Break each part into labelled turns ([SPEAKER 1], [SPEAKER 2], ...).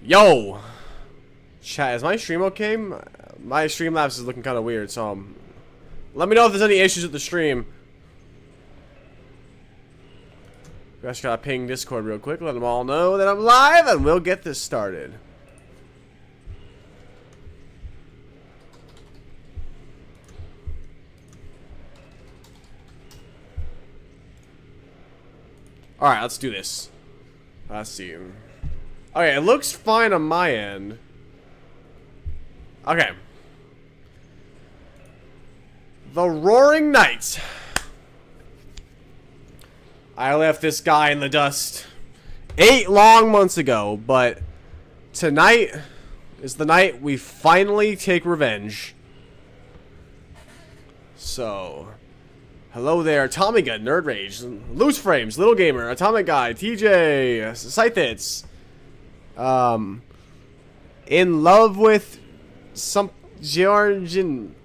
[SPEAKER 1] Yo! Chat, is my stream okay? My Streamlabs is looking kind of weird, so let me know if there's any issues with the stream. I just gotta ping Discord real quick, let them all know that I'm live, and we'll get this started. Alright, let's do this. Let's see. Okay, it looks fine on my end. Okay. The Roaring Knights. I left this guy in the dust 8 long months ago, but tonight is the night we finally take revenge. So, hello there, Tommy Gun, Nerd Rage, Loose Frames, Little Gamer, Atomic Guy, TJ, Scythits, in love with some Georgian.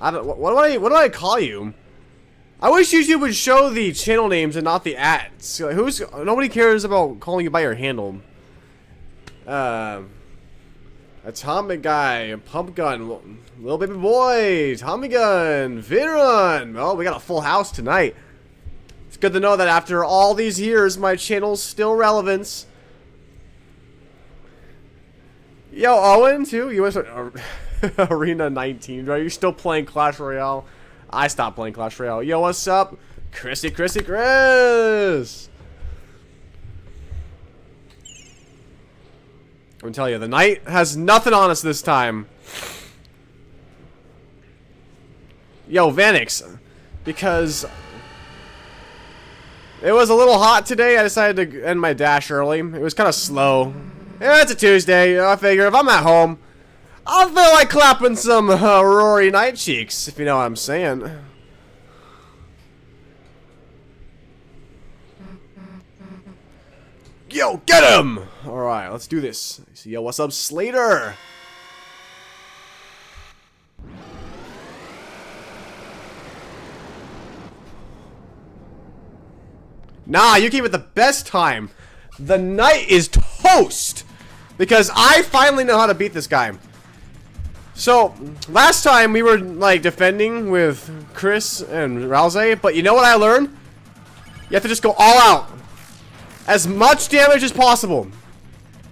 [SPEAKER 1] I don't. What do I call you? I wish YouTube would show the channel names and not the ads. Like, nobody cares about calling you by your handle. Atomic Guy, Pump Gun, Little Baby Boy, Tommy Gun, Vinrun. Oh, we got a full house tonight. It's good to know that after all these years, my channel's still relevant. Yo, Owen, too. You went to Arena 19. Are you still playing Clash Royale? I stopped playing Clash Royale. Yo, what's up? Chris. I'm telling you, the night has nothing on us this time. Yo, Vanix. Because it was a little hot today, I decided to end my dash early. It was kind of slow. Yeah, it's a Tuesday. I figure if I'm at home, I'll feel like clapping some Rory Night cheeks, if you know what I'm saying. Yo, get him! Alright, let's do this. Yo, what's up, Slater? Nah, you came at the best time. The night is toast! Because I finally know how to beat this guy. So, last time we were, like, defending with Chris and Rousey, but you know what I learned? You have to just go all out. As much damage as possible.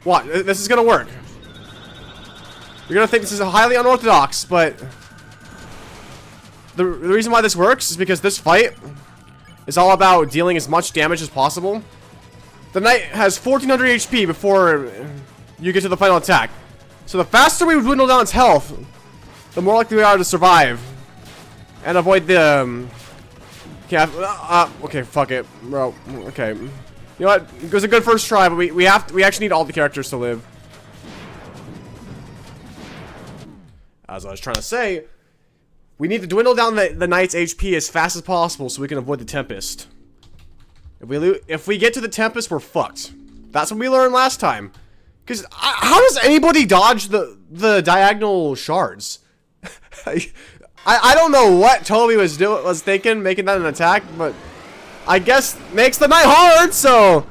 [SPEAKER 1] What? This is gonna work. You're gonna think this is highly unorthodox, but the reason why this works is because this fight is all about dealing as much damage as possible. The knight has 1400 HP before you get to the final attack. So the faster we dwindle down its health, the more likely we are to survive and avoid the. Okay, fuck it, bro. Okay, you know what? It was a good first try, but we actually need all the characters to live. As I was trying to say, we need to dwindle down the knight's HP as fast as possible so we can avoid the Tempest. If we get to the Tempest, we're fucked. That's what we learned last time. Because how does anybody dodge the diagonal shards? I don't know what Toby was thinking, making that an attack, but I guess makes the knight hard, so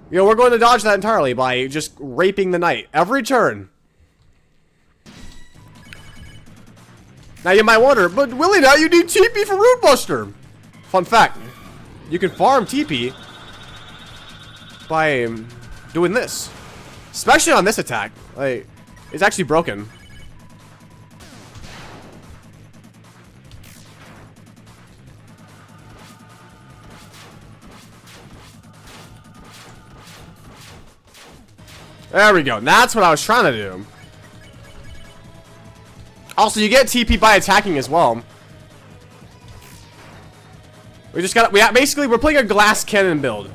[SPEAKER 1] you know, we're going to dodge that entirely by just raping the knight every turn. Now you might wonder, but Willie, now you need TP for Root Buster. Fun fact, you can farm TP by doing this. Especially on this attack. Like, it's actually broken. There we go. That's what I was trying to do. Also, you get TP by attacking as well. We just got. Basically, we're playing a glass cannon build.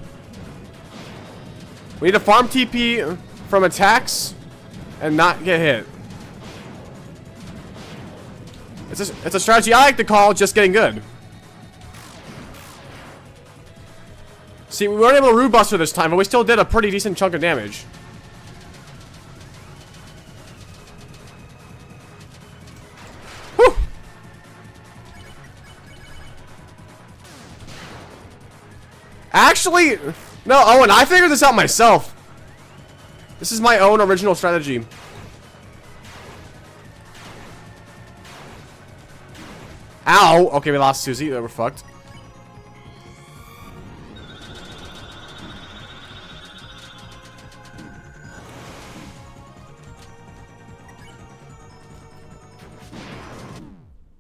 [SPEAKER 1] We need to farm TP from attacks and not get hit. It's a strategy I like to call just getting good. See, we weren't able to Root Buster this time, but we still did a pretty decent chunk of damage. Whew! Actually, no, Owen, I figured this out myself. This is my own original strategy. Ow! Okay, we lost Susie. We're fucked.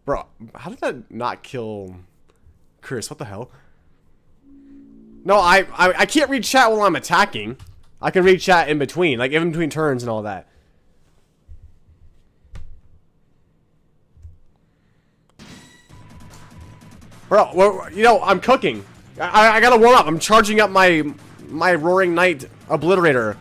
[SPEAKER 1] Bro, how did that not kill Chris? What the hell? No, I can't read chat while I'm attacking. I can read chat in between, like in between turns and all that. Bro, you know, I'm cooking. I gotta warm up. I'm charging up my Roaring Knight Obliterator.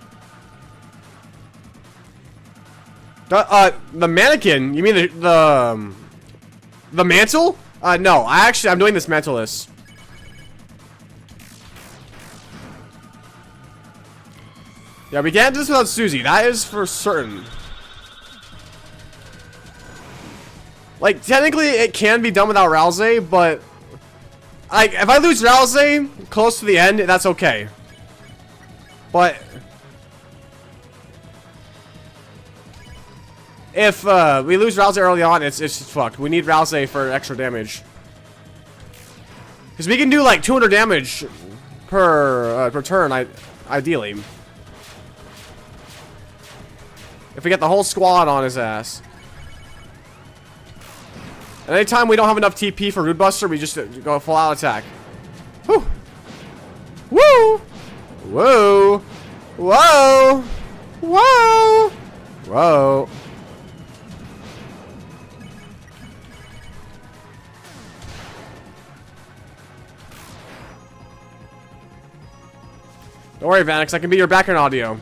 [SPEAKER 1] The mannequin? You mean the mantle? No, I'm doing this mantleless. Yeah, we can't do this without Susie. That is for certain. Like, technically, it can be done without Rousey, but like, if I lose Rousey close to the end, that's okay. But if we lose Rousey early on, it's just fucked. We need Rousey for extra damage. Because we can do like 200 damage per turn, ideally. If we get the whole squad on his ass. And anytime we don't have enough TP for Root Buster, we just go full out attack. Woo! Woo! Whoa! Whoa! Whoa! Whoa! Don't worry, Vanix, I can be your background audio.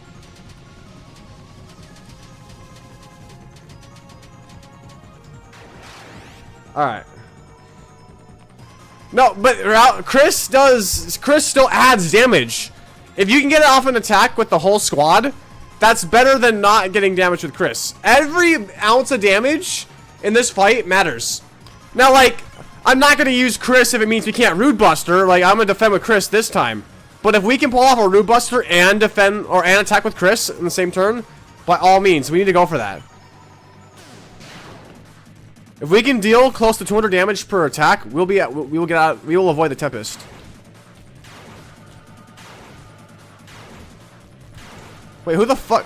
[SPEAKER 1] Alright. No, but Chris still adds damage. If you can get it off an attack with the whole squad, that's better than not getting damage with Chris. Every ounce of damage in this fight matters. Now, like, I'm not going to use Chris if it means we can't Root Buster. Like, I'm going to defend with Chris this time. But if we can pull off a Root Buster and defend, or and attack with Chris in the same turn, by all means, we need to go for that. If we can deal close to 200 damage per attack, we will avoid the Tempest. Wait, who the fuck?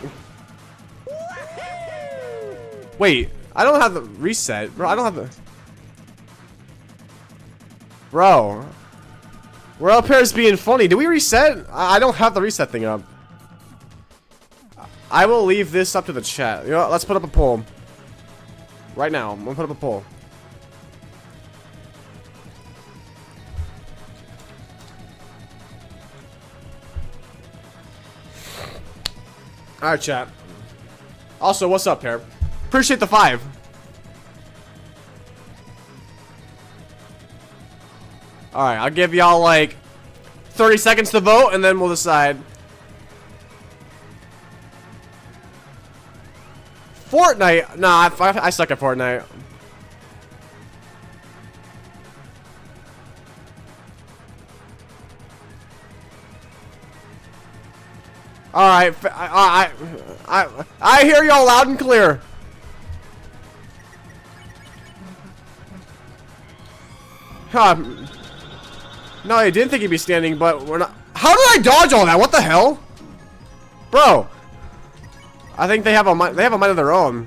[SPEAKER 1] Wait, I don't have the reset, bro. I don't have the. Bro, we're up here as being funny. Did we reset? I don't have the reset thing up. I will leave this up to the chat. You know what? Let's put up a poll. Right now, I'm gonna put up a poll. Alright, chat. Also, what's up, Pear? Appreciate the 5. Alright, I'll give y'all like 30 seconds to vote and then we'll decide. Fortnite? Nah, I suck at Fortnite. Alright, I hear y'all loud and clear. No, I didn't think he'd be standing, but we're not. How did I dodge all that? What the hell? Bro. I think they have a mind of their own.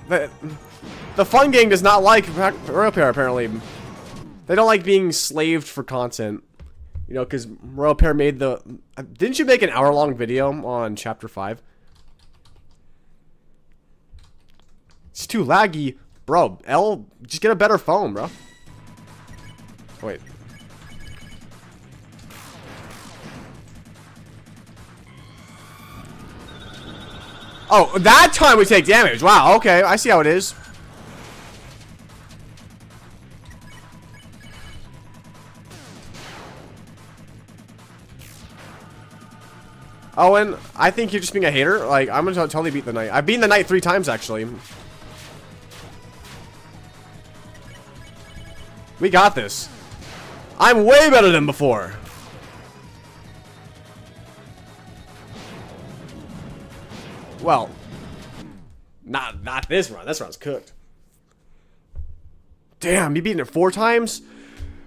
[SPEAKER 1] The Fun Gang does not like Royal Pair, apparently. They don't like being slaved for content. You know, because Royal Pair made the... Didn't you make an hour-long video on Chapter 5? It's too laggy. Bro, just get a better phone, bro. Wait. Oh, that time we take damage. Wow, okay. I see how it is. Owen, I think you're just being a hater. Like, I'm gonna totally beat the Knight. I've beaten the Knight 3 times, actually. We got this. I'm way better than before. Well, not this run. This run's cooked. Damn, you beating it 4 times?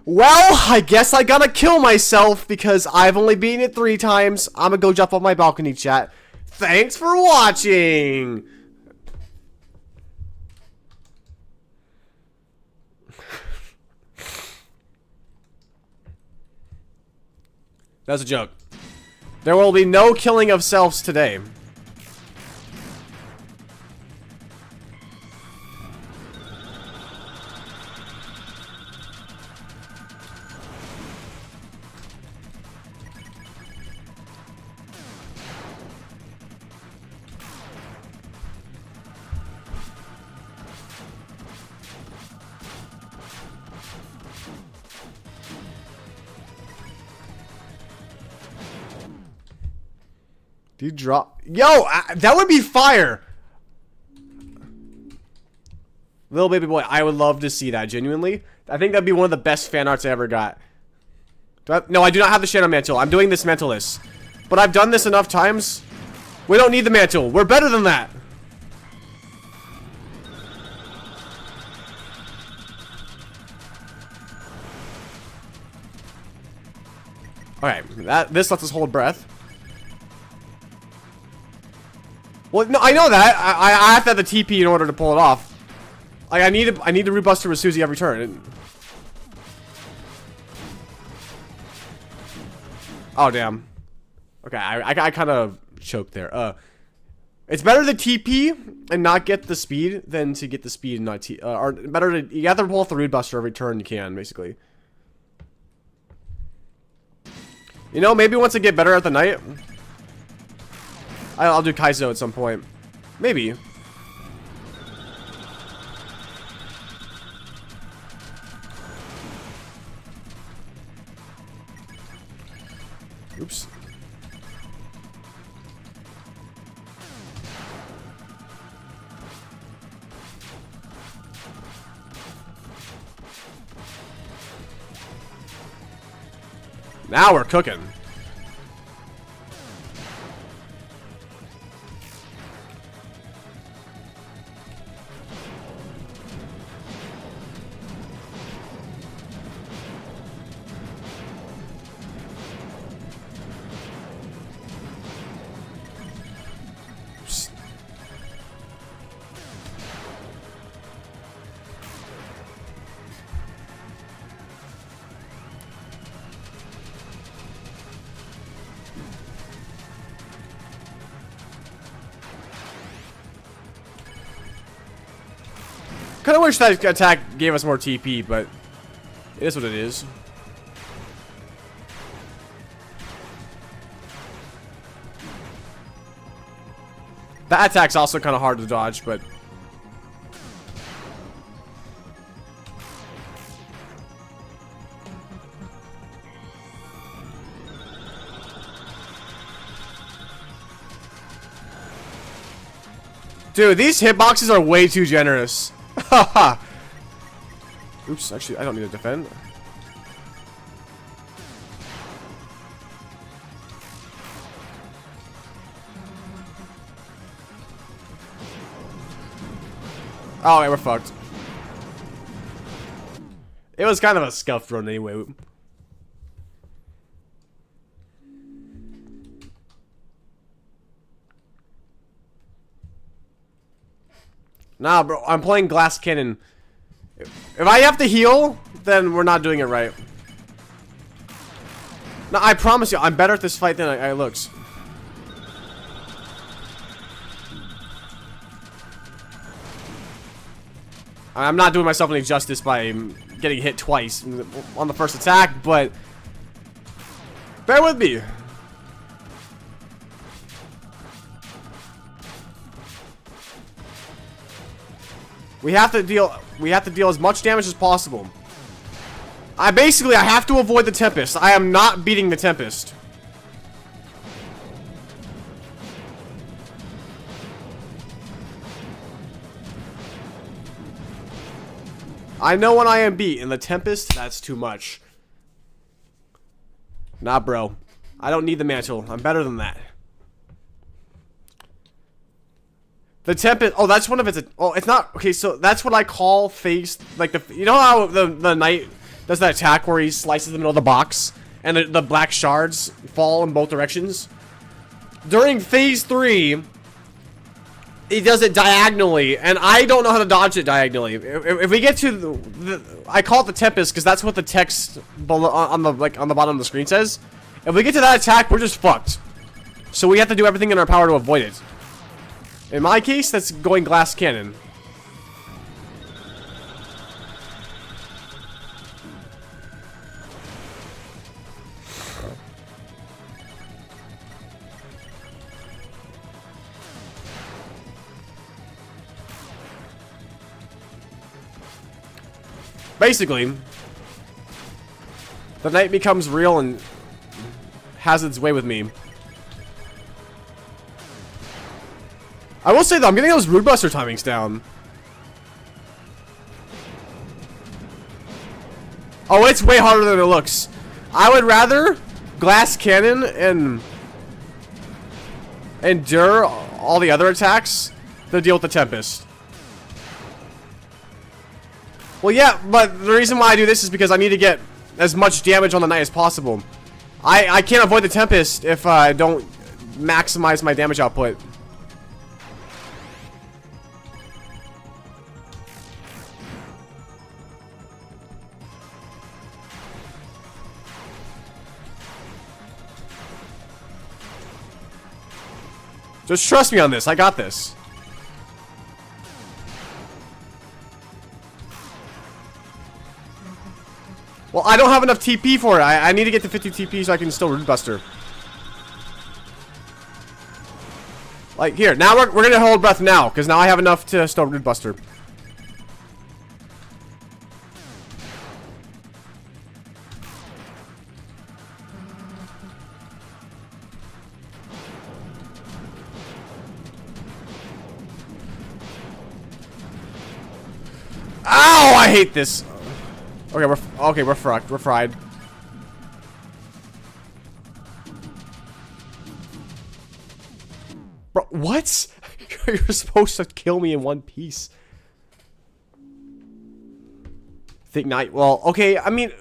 [SPEAKER 1] Well, I guess I gotta kill myself because I've only beaten it 3 times. I'm gonna go jump on my balcony, chat. Thanks for watching! That's a joke. There will be no killing of selves today. Do you drop? Yo, that would be fire. Little baby boy, I would love to see that, genuinely. I think that'd be one of the best fan arts I ever got. No, I do not have the Shadow Mantle. I'm doing this Mantleless. But I've done this enough times. We don't need the Mantle. We're better than that. Alright, this lets us hold breath. Well, no, I know that. I have to have the TP in order to pull it off. Like, I need to root buster with Susie every turn. Oh, damn. Okay, I kind of choked there. It's better to TP and not get the speed than to get the speed and not or better to, you have to pull off the root buster every turn you can, basically. You know, maybe once I get better at the night, I'll do Kaizo at some point. Maybe. Oops. Now we're cooking. Kinda wish that attack gave us more TP, but it is what it is. That attack's also kinda hard to dodge, but dude, these hitboxes are way too generous. Haha. Oops, actually, I don't need to defend. Oh, wait, we're fucked. It was kind of a scuffed run anyway. Nah, bro, I'm playing Glass Cannon. If I have to heal, then we're not doing it right. No, I promise you, I'm better at this fight than I looks. I'm not doing myself any justice by getting hit twice on the first attack, but bear with me. We have to deal as much damage as possible. I have to avoid the Tempest. I am not beating the Tempest. I know when I am beat, and the Tempest, that's too much. Nah, bro. I don't need the mantle. I'm better than that. The Tempest. Oh, that's one of its. Oh, it's not. Okay, so that's what I call phase. Like the. You know how the knight does that attack where he slices the middle of the box and the black shards fall in both directions? During phase 3, he does it diagonally, and I don't know how to dodge it diagonally. If we get to the I call it the Tempest because that's what the text below, on the bottom of the screen says. If we get to that attack, we're just fucked. So we have to do everything in our power to avoid it. In my case, that's going glass cannon. Basically, the knight becomes real and has its way with me. I will say though, I'm getting those Rude Buster timings down. Oh, it's way harder than it looks. I would rather glass cannon and endure all the other attacks than deal with the Tempest. Well, yeah, but the reason why I do this is because I need to get as much damage on the knight as possible. I can't avoid the Tempest if I don't maximize my damage output. Just trust me on this. I got this. Well, I don't have enough TP for it. I need to get to 50 TP so I can still Root Buster. Like, here. Now we're going to hold breath now, because now I have enough to still Root Buster. Ow! I hate this. Okay, we're fucked. We're fried. Bro, what? You're supposed to kill me in one piece. Think night. Well, okay. I mean,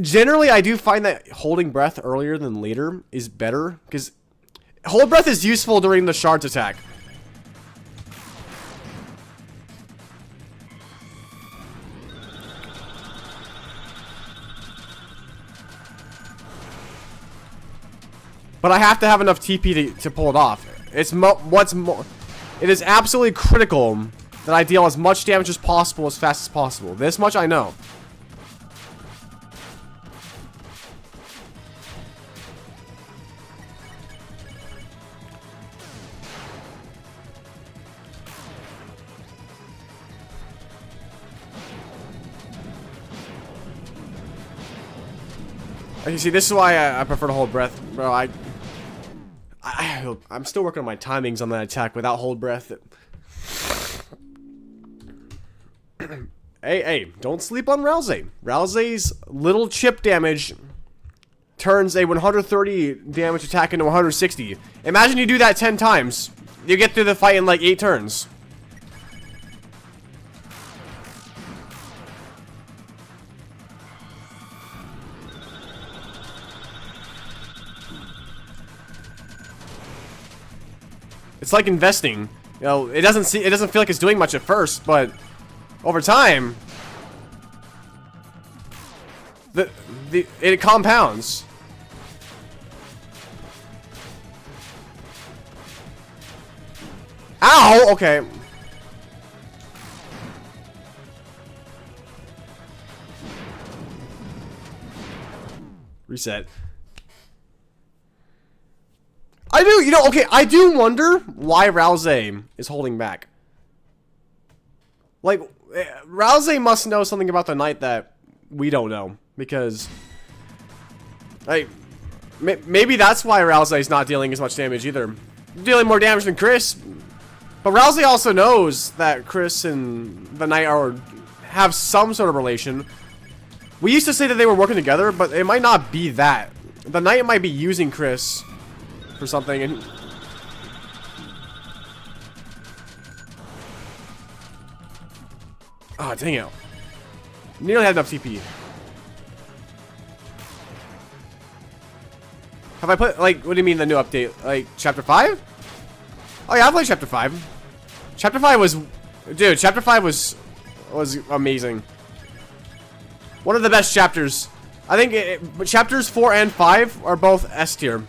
[SPEAKER 1] generally, I do find that holding breath earlier than later is better because hold breath is useful during the shards attack. But I have to have enough TP to pull it off. It is absolutely critical that I deal as much damage as possible as fast as possible. This much I know. You see, this is why I prefer to hold breath, bro. I'm still working on my timings on that attack without hold breath. Hey, don't sleep on Rousey. Rousey's little chip damage turns a 130 damage attack into 160. Imagine you do that 10 times. You get through the fight in like 8 turns. It's like investing. You know, it doesn't feel like it's doing much at first, but over time it compounds. Ow! Okay. Reset. I do, you know, okay, I do wonder why Rousey is holding back. Like, Rousey must know something about the knight that we don't know, because, like, maybe that's why Rousey's not dealing as much damage either. Dealing more damage than Chris, but Rousey also knows that Chris and the knight have some sort of relation. We used to say that they were working together, but it might not be that. The knight might be using Chris for something, and Oh, dang it. Nearly had enough TP. Have I put, like, what do you mean the new update? Like, Chapter 5? Oh, yeah, I played Chapter 5. Chapter 5 was... Dude, Chapter 5 was amazing. One of the best chapters. I think Chapters 4 and 5 are both S tier.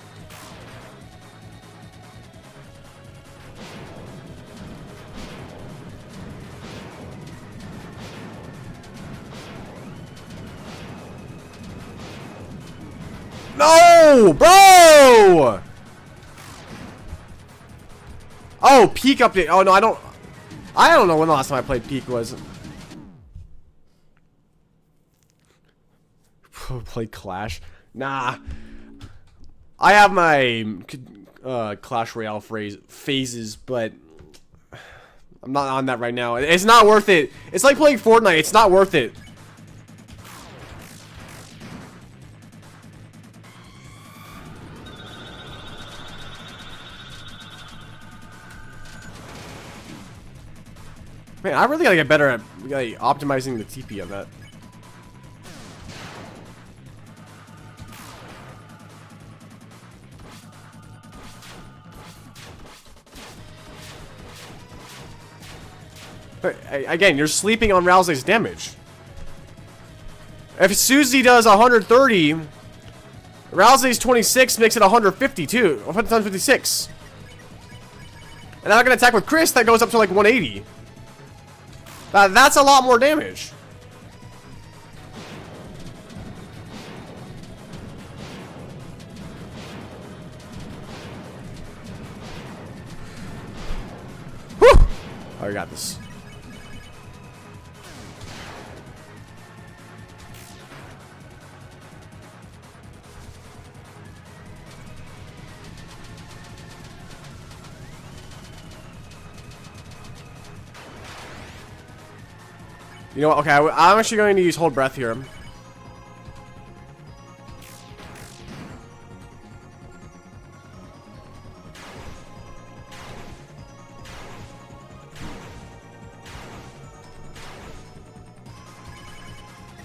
[SPEAKER 1] No, bro! Oh, Peak update. Oh, no, I don't know when the last time I played Peak was. Played Clash? Nah. I have my Clash Royale phases, but I'm not on that right now. It's not worth it. It's like playing Fortnite. It's not worth it. Man, I really gotta get better at like, optimizing the TP on that. But again, you're sleeping on Rousey's damage. If Susie does 130, Rousey's 26 makes it 152, 156. And I'm gonna attack with Chris that goes up to like 180. That's a lot more damage. Whew! I got this. You know what? Okay, I'm actually going to use Hold Breath here.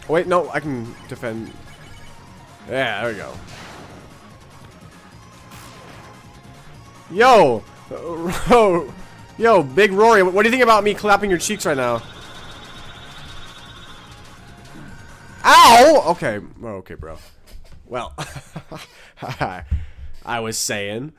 [SPEAKER 1] Oh, wait, no, I can defend. Yeah, there we go. Yo, Big Rory, what do you think about me clapping your cheeks right now? Ow! Okay, okay, bro. Well, I was saying.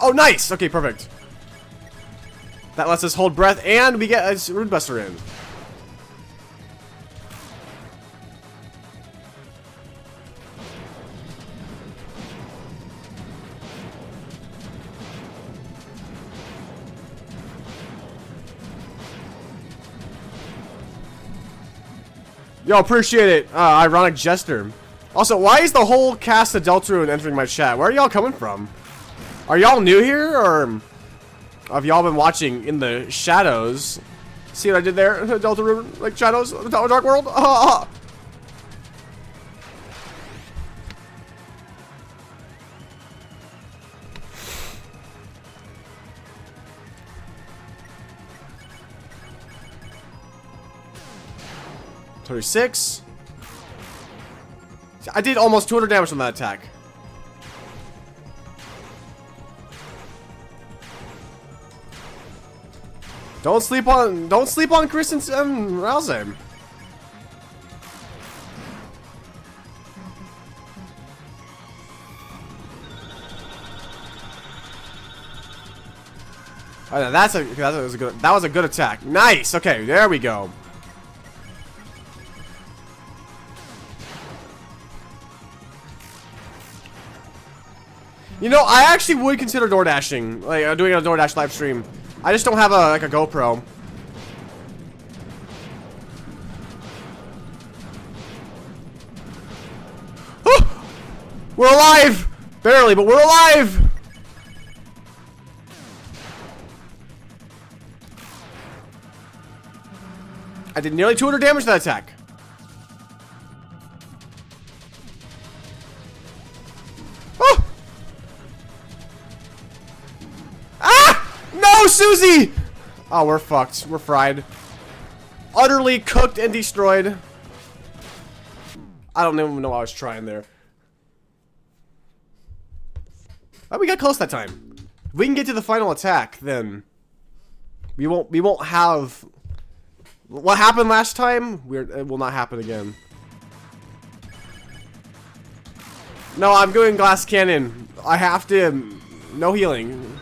[SPEAKER 1] Oh, nice! Okay, perfect. That lets us hold breath, and we get a Rune Buster in. Yo, appreciate it. Ironic Jester. Also, why is the whole cast of Deltarune entering my chat? Where are y'all coming from? Are y'all new here, or have y'all been watching in the shadows? See what I did there? Deltarune, like shadows, Dark World? 36. I did almost 200 damage from that attack. Don't sleep on Chris and Rousey. Oh, that was a good attack. Nice. Okay, there we go. You know, I actually would consider door dashing, like doing a DoorDash live stream. I just don't have a like a GoPro. We're alive! Barely, but we're alive! I did nearly 200 damage to that attack. Oh! Ah! No, Susie! Oh, we're fucked. We're fried. Utterly cooked and destroyed. I don't even know what I was trying there. Oh, we got close that time. If we can get to the final attack, then we won't have what happened last time. It will not happen again. No, I'm doing glass cannon. I have to. No healing.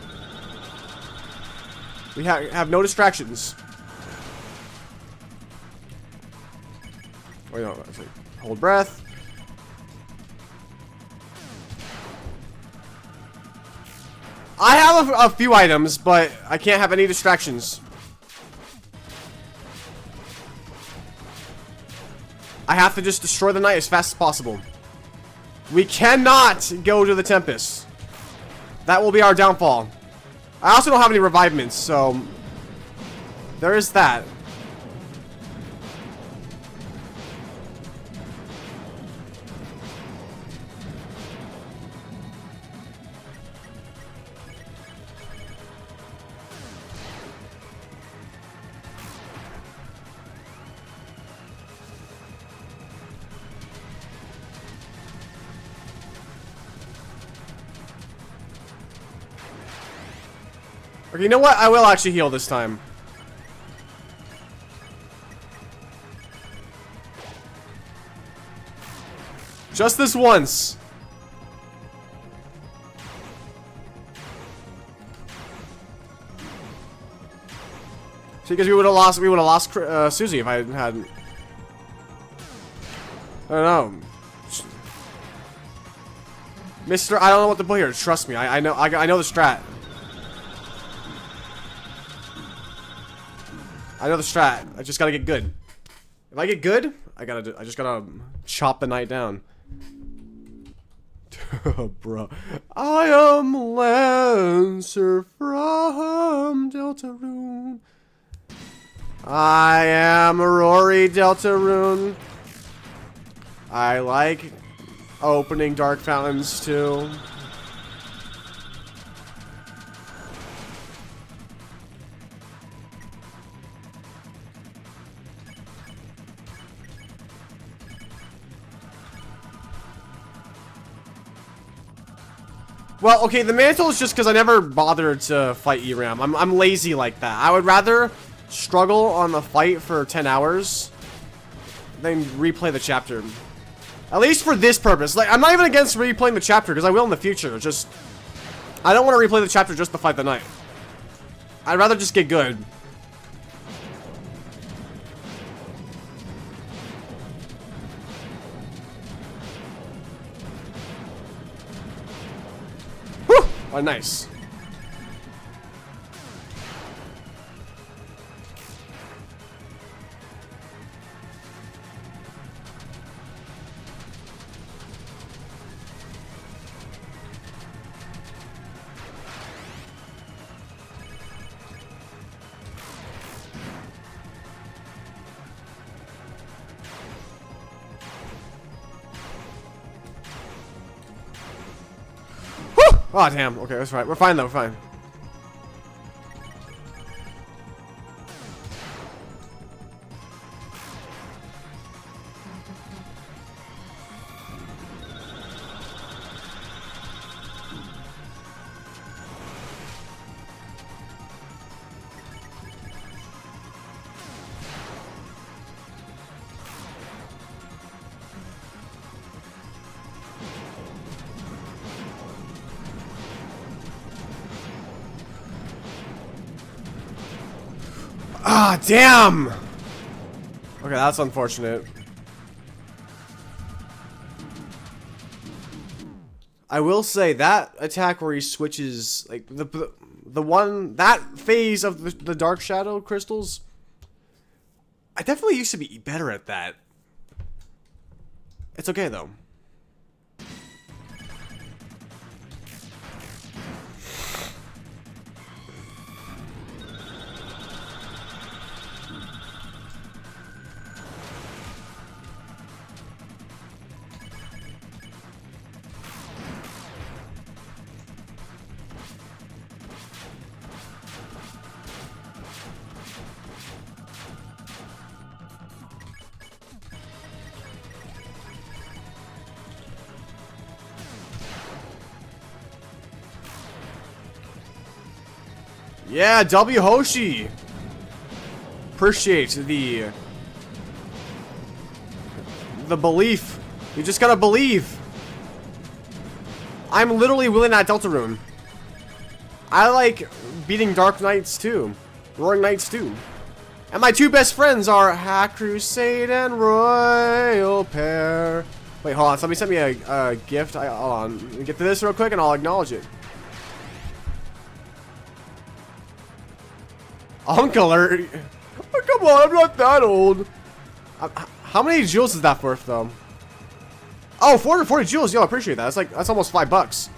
[SPEAKER 1] We have no distractions. Wait, no. Hold breath. I have a few items, but I can't have any distractions. I have to just destroy the knight as fast as possible. We cannot go to the Tempest. That will be our downfall. I also don't have any revivements, so there is that. Okay, you know what? I will actually heal this time. Just this once. See, because we would have lost Susie if I hadn't. I don't know. Mister, I don't know what to put here. Trust me. I know the strat. I know the strat. I just gotta get good. If I get good, I just gotta chop the knight down. Bro. I am Lancer from Deltarune. I am Rory Deltarune. I like opening dark fountains too. Well, okay, the mantle is just because I never bothered to fight ERAM. I'm lazy like that. I would rather struggle on the fight for 10 hours than replay the chapter. At least for this purpose. Like, I'm not even against replaying the chapter, because I will in the future. Just, I don't want to replay the chapter just to fight the knight. I'd rather just get good. Oh, nice. Oh, damn. Okay, that's right. We're fine, though. We're fine. Ah, damn! Okay, that's unfortunate. I will say that attack where he switches, like, the one, that phase of the Dark Shadow crystals, I definitely used to be better at that. It's okay, though. Yeah, W Hoshi. Appreciate the belief. You just gotta believe. I'm literally willing that Delta Rune. I like beating Dark Knights too. Roaring Knights too. And my two best friends are Hack Crusade and Royal Pair. Wait, hold on. Somebody sent me a gift. Hold on. Let me get to this real quick and I'll acknowledge it. Uncle, oh, come on, I'm not that old. How many jewels is that worth, though? Oh, 440 jewels. Yo, I appreciate that. That's almost $5.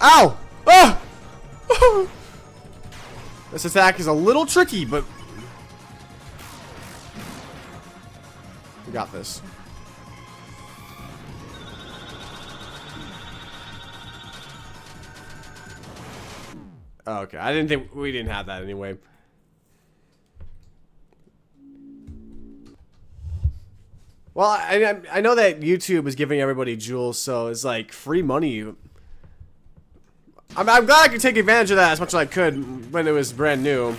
[SPEAKER 1] Ow! Ah! This attack is a little tricky, but we got this. Oh, okay, I didn't think we didn't have that anyway. Well, I know that YouTube is giving everybody jewels, so it's like free money. I'm glad I could take advantage of that as much as I could when it was brand new.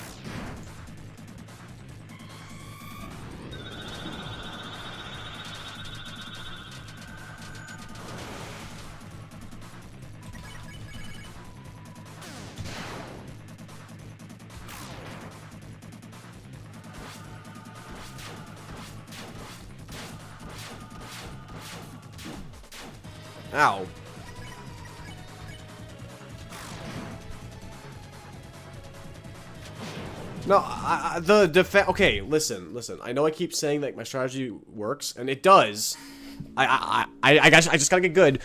[SPEAKER 1] Ow. No, the defense. Okay, listen. I know I keep saying that my strategy works, and it does. I just gotta get good.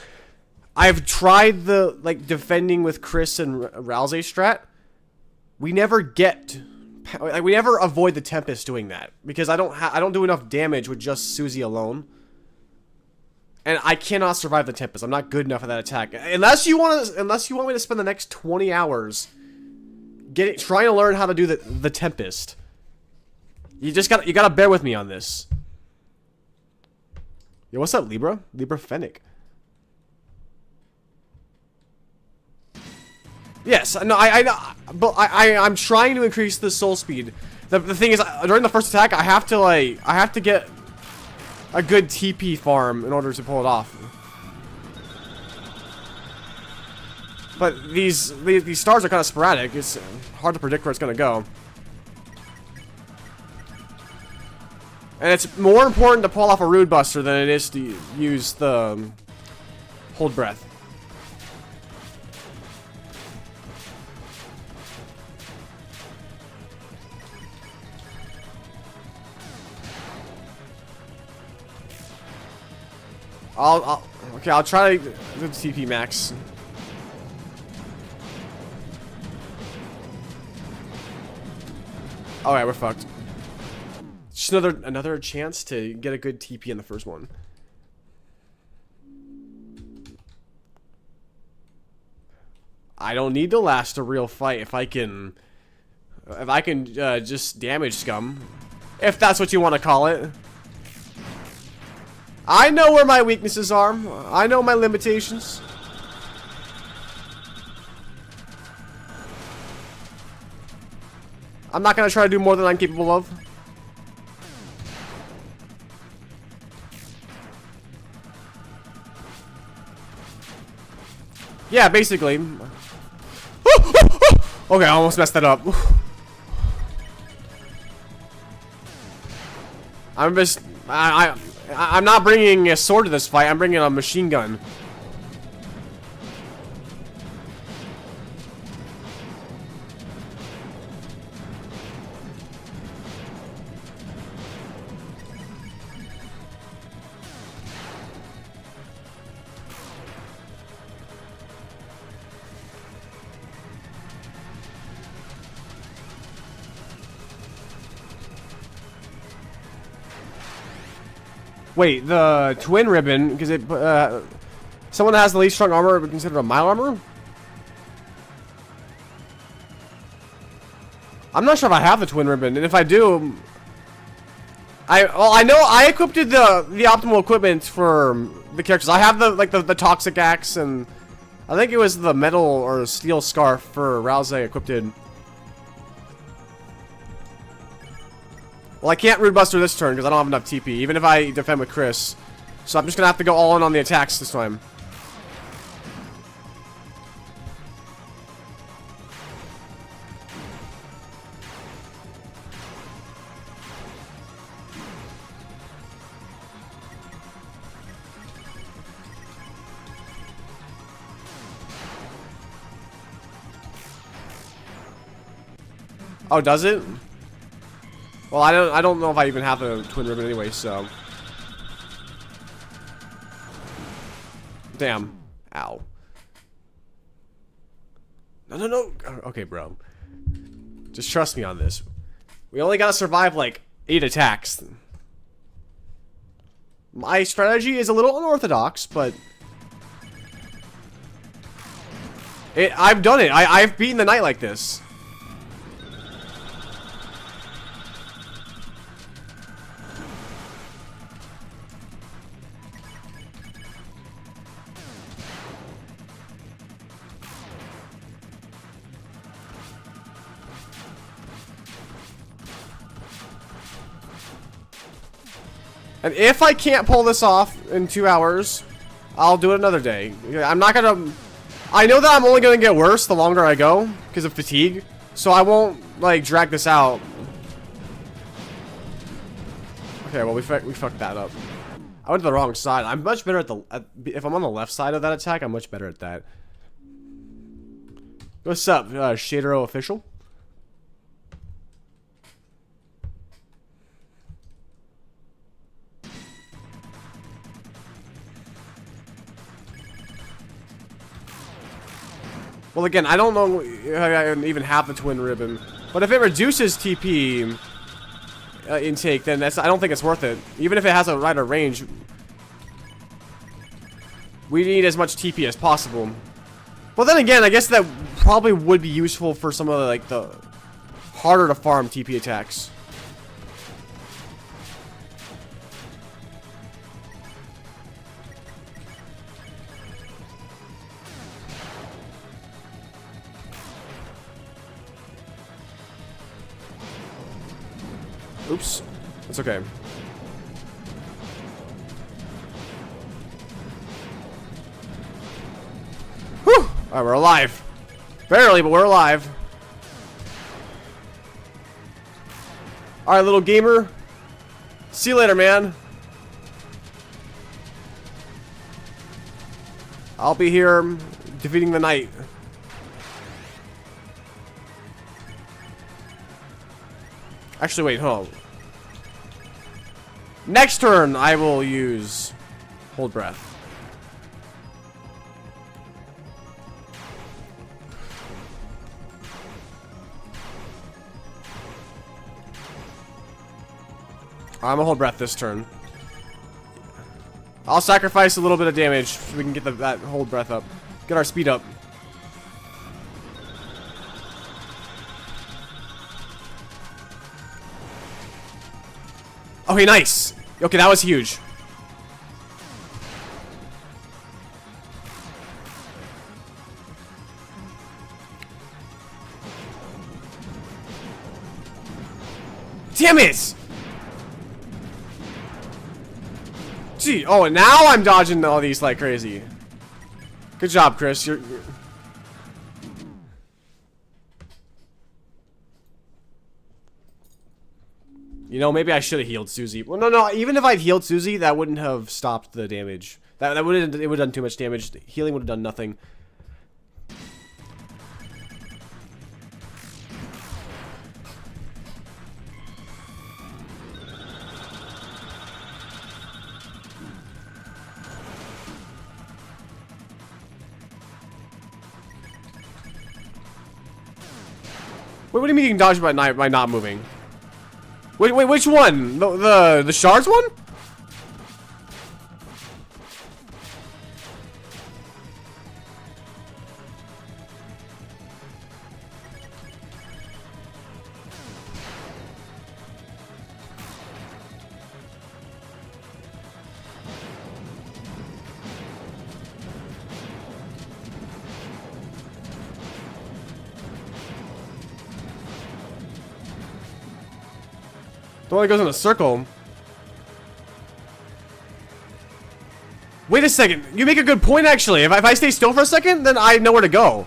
[SPEAKER 1] I've tried the defending with Chris and Rousey strat. We never get, we never avoid the Tempest doing that because I don't do enough damage with just Susie alone. And I cannot survive the Tempest. I'm not good enough at that attack. Unless you want me to spend the next 20 hours trying to learn how to do the Tempest. You gotta bear with me on this. Yo, what's up, Libra? Libra Fennec. Yes, no, I know, but I'm trying to increase the soul speed. The thing is, during the first attack, I have to get a good TP farm in order to pull it off. But these stars are kind of sporadic. It's hard to predict where it's gonna go. And it's more important to pull off a Rude Buster than it is to use the Hold Breath. I'll try to do the TP max. Alright, we're fucked. Just another chance to get a good TP in the first one. I don't need to last a real fight if I can just damage scum. If that's what you want to call it. I know where my weaknesses are. I know my limitations. I'm not gonna try to do more than I'm capable of. Yeah, basically. Okay, I almost messed that up. I'm not bringing a sword to this fight. I'm bringing a machine gun. Wait, the twin ribbon, because it, someone that has the least strong armor would be considered a mild armor? I'm not sure if I have the twin ribbon, and if I do, I know I equipped the optimal equipment for the characters. I have the toxic axe, and I think it was the metal or steel scarf for Rouse equipped. Well, I can't Rude Buster this turn because I don't have enough TP, even if I defend with Chris. So I'm just gonna have to go all in on the attacks this time. Oh, does it? Well, I don't know if I even have the twin ribbon anyway, so. Damn. Ow. No. Okay, bro. Just trust me on this. We only gotta survive like 8 attacks. My strategy is a little unorthodox, but I've done it. I've beaten the knight like this. And if I can't pull this off in 2 hours, I'll do it another day. I'm not gonna... I know that I'm only gonna get worse the longer I go, because of fatigue. So I won't, like, drag this out. Okay, well, we fucked that up. I went to the wrong side. I'm much better if I'm on the left side of that attack, I'm much better at that. What's up, Shadero official? Well, again, I don't know if I even have the twin ribbon, but if it reduces TP intake, then I don't think it's worth it. Even if it has a wider range, we need as much TP as possible. But then again, I guess that probably would be useful for some of the harder to farm TP attacks. Oops. That's okay. Whew! Alright, we're alive. Barely, but we're alive. Alright, little gamer. See you later, man. I'll be here defeating the knight. Actually, wait, hold on. Next turn, I will use Hold Breath. I'm gonna Hold Breath this turn. I'll sacrifice a little bit of damage so we can get that Hold Breath up. Get our speed up. Okay, nice. Okay, that was huge. Damn it! Gee, oh, and now I'm dodging all these like crazy. Good job, Chris. You're... You know, maybe I should have healed Susie. Well, no. Even if I'd healed Susie, that wouldn't have stopped the damage. That would have done too much damage. Healing would have done nothing. Wait, what do you mean you can dodge by not moving? Wait, which one? The shards one? The one that goes in a circle. Wait a second. You make a good point, actually. If I stay still for a second, then I know where to go.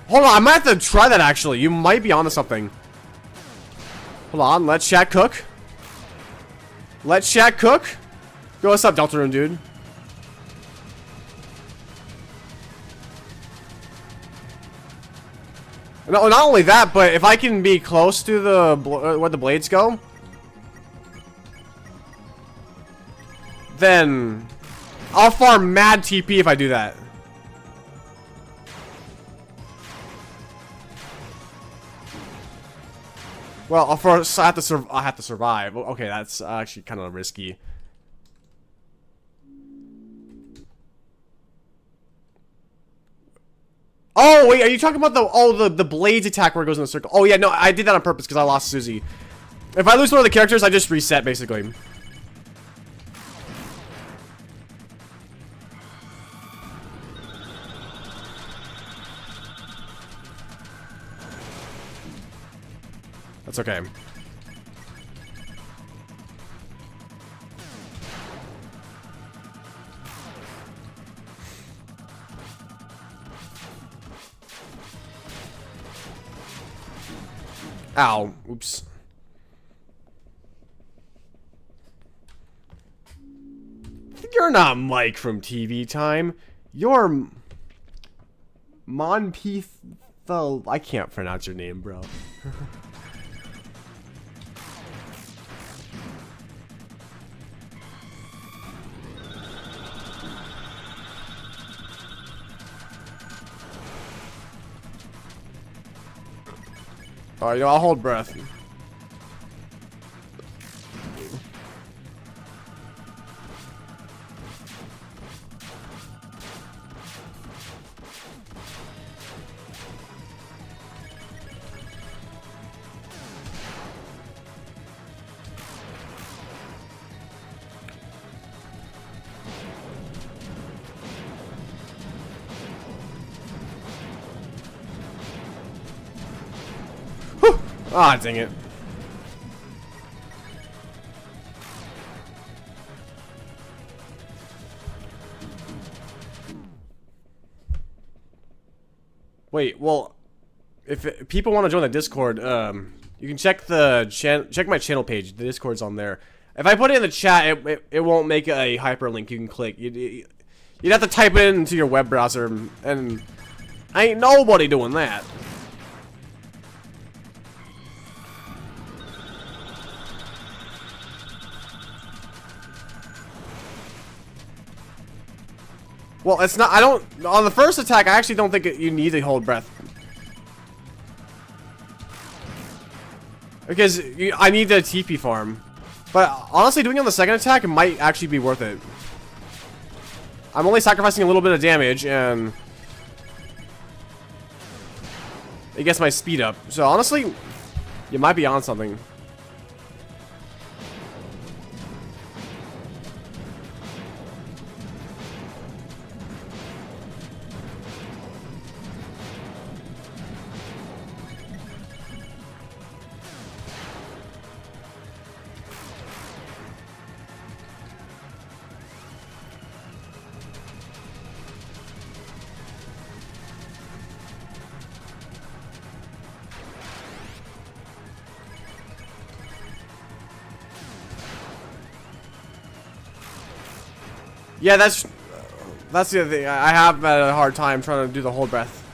[SPEAKER 1] Hold on. I might have to try that, actually. You might be onto something. Hold on. Let chat cook. Let chat cook. Yo, what's up, Deltarune, dude? No, not only that, but if I can be close to the where the blades go, then I'll farm mad TP if I do that. Well, first I have to survive. Okay, that's actually kind of risky. Oh, wait, are you talking about the blades attack where it goes in a circle? Oh, yeah, no, I did that on purpose because I lost Susie. If I lose one of the characters, I just reset, basically. That's okay. Ow. Oops. You're not Mike from TV Time. You're Monpeith. I can't pronounce your name, bro. Alright, you know, I'll hold breath. Ah, dang it. Wait, well, if people want to join the Discord, you can check check my channel page. The Discord's on there. If I put it in the chat, it won't make a hyperlink you can click. You'd have to type it into your web browser, and ain't nobody doing that. Well, it's not. I don't. On the first attack, I actually don't think you need to hold breath. Because I need the TP farm. But honestly, doing it on the second attack might actually be worth it. I'm only sacrificing a little bit of damage, and it gets my speed up. So honestly, you might be on something. Yeah, that's the other thing. I have had a hard time trying to do the hold breath.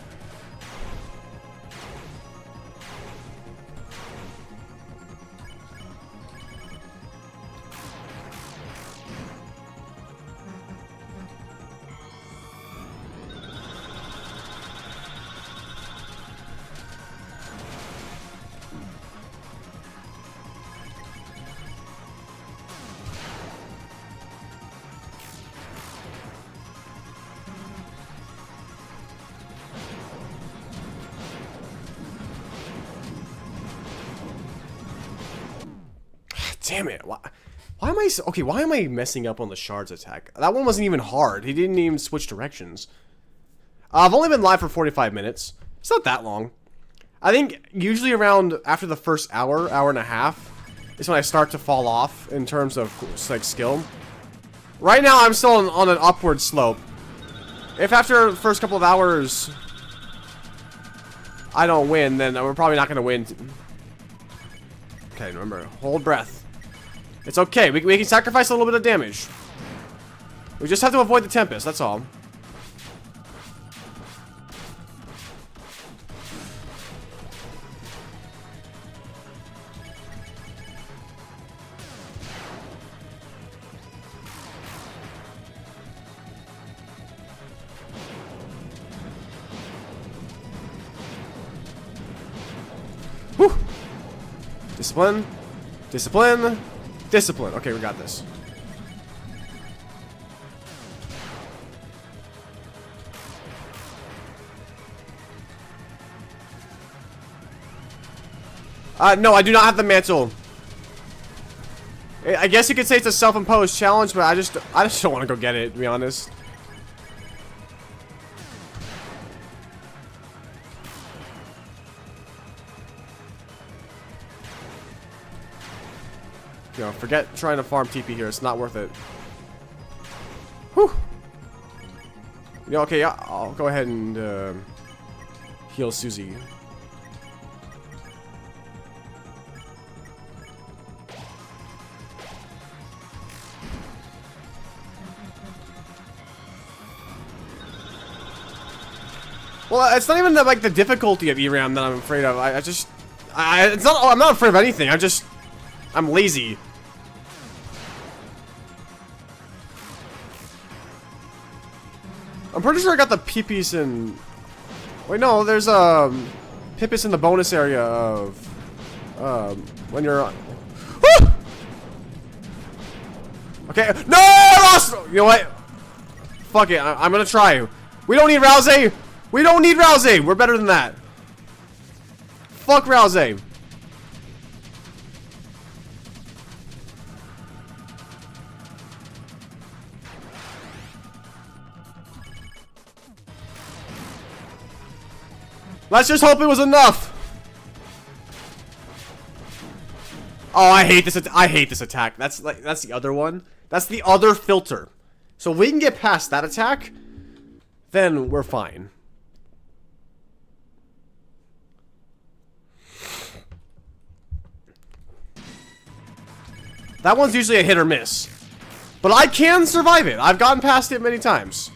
[SPEAKER 1] Damn it. Why am I... Okay, why am I messing up on the shards attack? That one wasn't even hard. He didn't even switch directions. I've only been live for 45 minutes. It's not that long. I think usually around after the first hour, hour and a half, is when I start to fall off in terms of like skill. Right now, I'm still on an upward slope. If after the first couple of hours I don't win, then we're probably not going to win. Okay, remember, hold breath. It's okay. We can sacrifice a little bit of damage. We just have to avoid the Tempest, that's all. Whew. Discipline. Discipline. Discipline. Okay, we got this. No, I do not have the mantle. I guess you could say it's a self-imposed challenge, but I just don't want to go get it, to be honest. You know, forget trying to farm TP here. It's not worth it. Whew. You know, okay, yeah, I'll go ahead and heal Susie. Well, it's not even like the difficulty of ERAM that I'm afraid of. I'm not afraid of anything. I'm lazy. I'm pretty sure I got the Pipis in... Wait, no, there's Pipis in the bonus area of when you're on... Woo! Okay, no, I lost! You know what? Fuck it, I'm gonna try. We don't need Rousey! We don't need Rousey! We're better than that. Fuck Rousey. Let's just hope it was enough. Oh, I hate this. I hate this attack. That's the other one. That's the other filter. So if we can get past that attack, then we're fine. That one's usually a hit or miss, but I can survive it. I've gotten past it many times.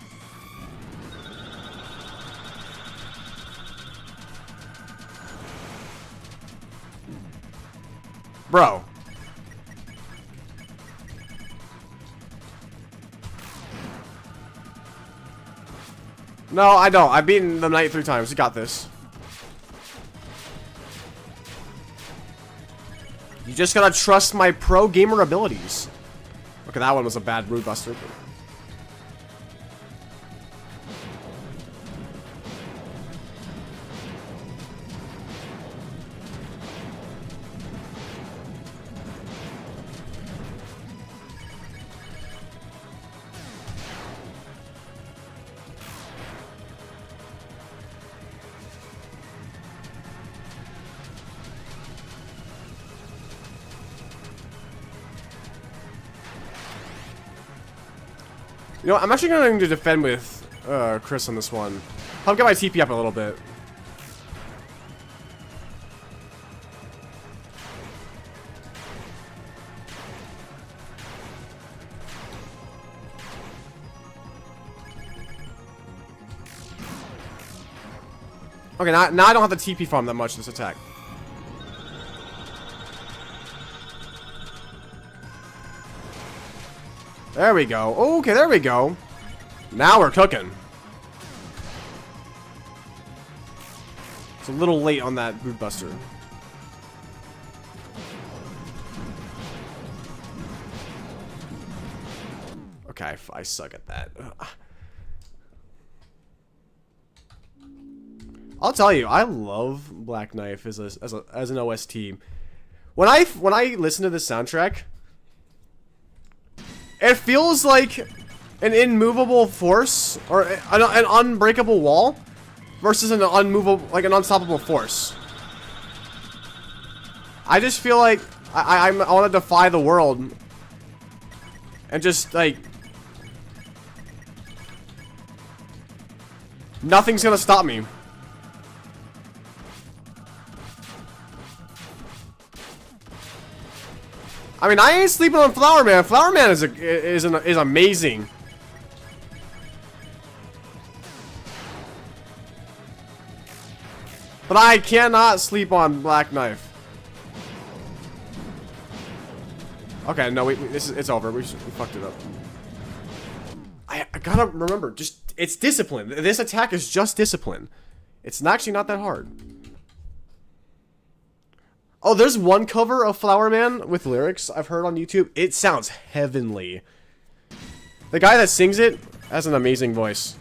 [SPEAKER 1] Bro. No, I don't. I've beaten the knight 3 times. We got this. You just gotta trust my pro gamer abilities. Okay, that one was a bad Brood Buster. You know, I'm actually going to defend with Chris on this one. I'll get my TP up a little bit. Okay, now I don't have to TP farm that much this attack. There we go. Okay, there we go. Now we're cooking. It's a little late on that Brood Buster. Okay, I suck at that. I'll tell you, I love Black Knife as an OST. When I listen to the soundtrack, it feels like an immovable force or an unbreakable wall versus an an unstoppable force. I just feel like I want to defy the world and just like nothing's gonna stop me. I mean, I ain't sleeping on Flower Man. Flower Man is amazing. But I cannot sleep on Black Knife. Okay, no, it's over. We fucked it up. I gotta remember, it's discipline. This attack is just discipline. It's actually not that hard. Oh, there's one cover of Flower Man with lyrics I've heard on YouTube. It sounds heavenly. The guy that sings it has an amazing voice.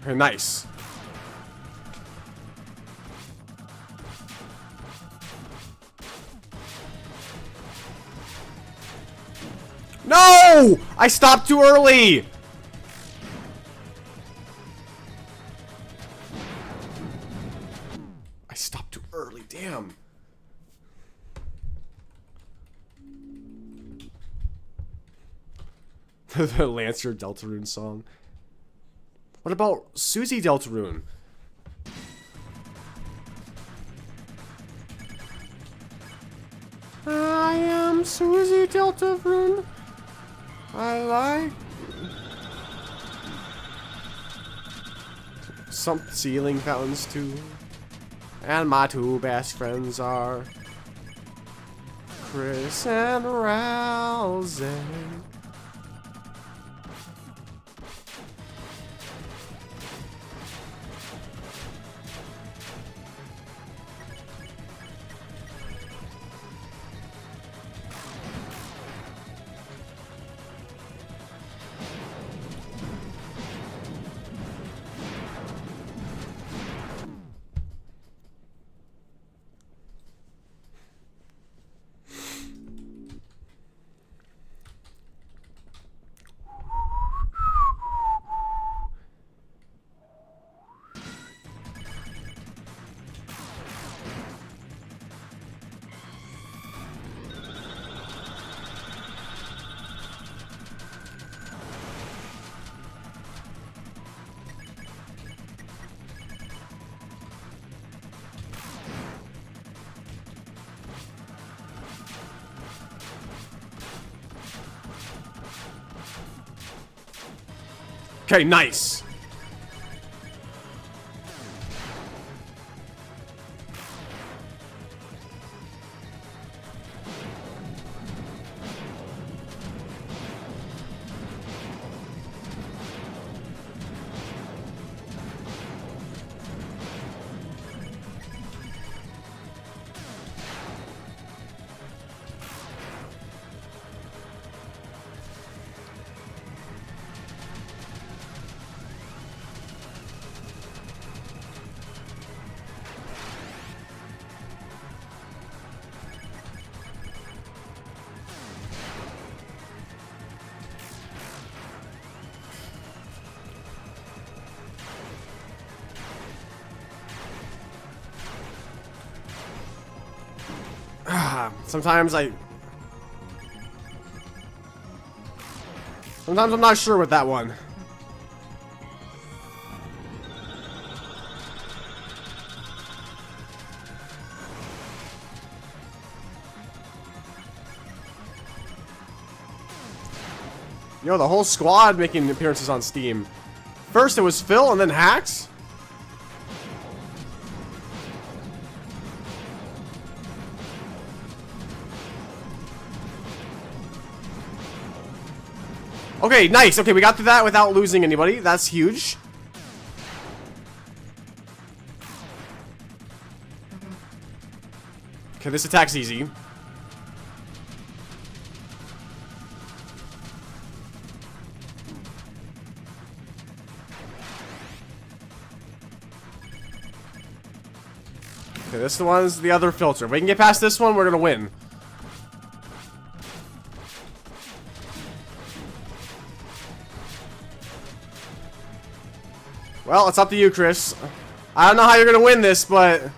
[SPEAKER 1] Very nice. No! I stopped too early! I stopped too early, damn. The Lancer Deltarune song. What about Susie Deltarune? I am Susie Deltarune. I like some ceiling fountains too. And my two best friends are Chris and Rousey. Okay, nice. Sometimes I'm not sure with that one. Yo, the whole squad making appearances on Steam. First it was Phil and then Hacks. Okay, nice. Okay, we got through that without losing anybody. That's huge. Okay, this attack's easy. Okay, this one's the other filter. If we can get past this one, we're gonna win. Well, it's up to you, Chris. I don't know how you're gonna win this, but...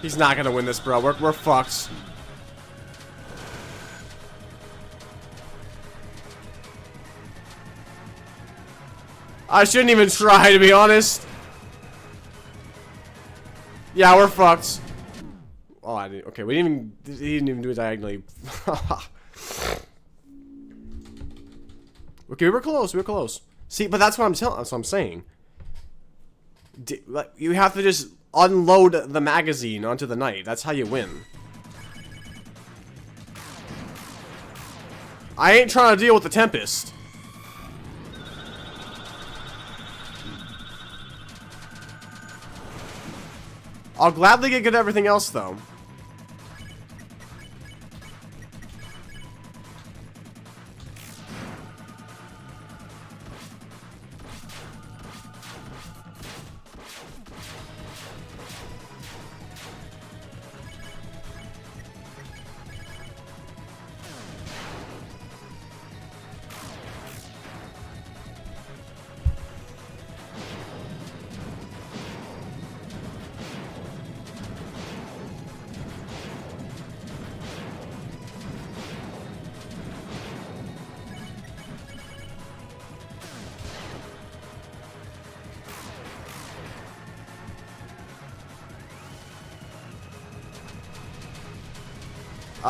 [SPEAKER 1] He's not gonna win this, bro. We're fucked. I shouldn't even try, to be honest. Yeah, we're fucked. Oh, I didn't. Okay, he didn't even do it diagonally. Okay, we were close. We were close. See, but that's what I'm saying. Like, you have to just unload the magazine onto the knight. That's how you win. I ain't trying to deal with the Tempest. I'll gladly get good at everything else, though.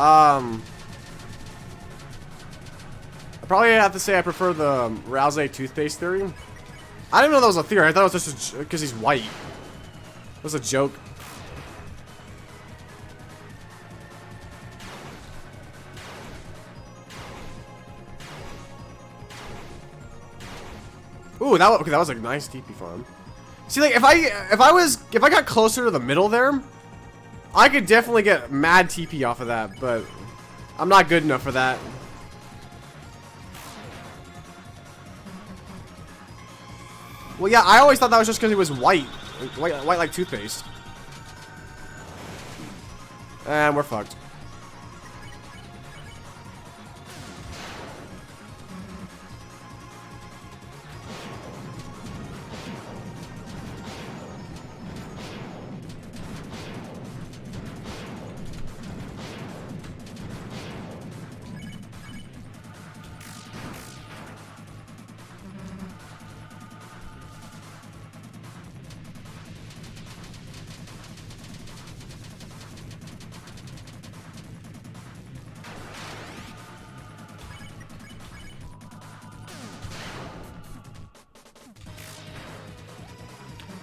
[SPEAKER 1] I probably have to say I prefer the Rouse toothpaste theory. I didn't know that was a theory. I thought it was just because he's white. It was a joke. Ooh, that was a nice TP farm. See, like if I got closer to the middle there, I could definitely get mad TP off of that, but I'm not good enough for that. Well, yeah, I always thought that was just because he was white like toothpaste. And we're fucked.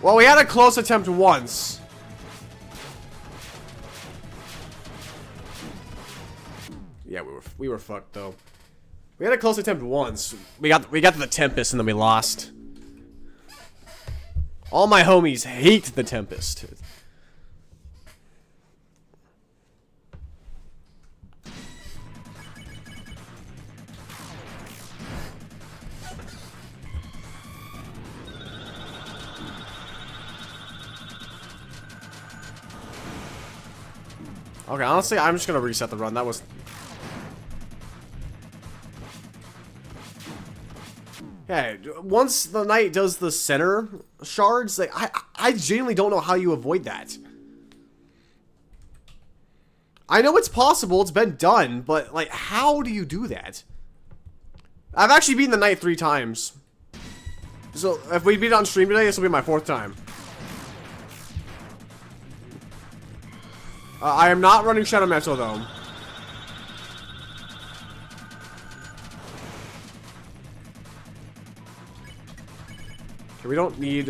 [SPEAKER 1] Well, we had a close attempt once. Yeah, we were fucked though. We had a close attempt once. We got to the Tempest and then we lost. All my homies hate the Tempest. Okay, honestly, I'm just gonna reset the run. That was... Yeah, once the knight does the center shards, like, I genuinely don't know how you avoid that. I know it's possible, it's been done, but, like, how do you do that? I've actually beaten the knight 3 times. So if we beat it on stream today, this will be my 4th time. I am not running Shadow Mantle though. Okay, we don't need.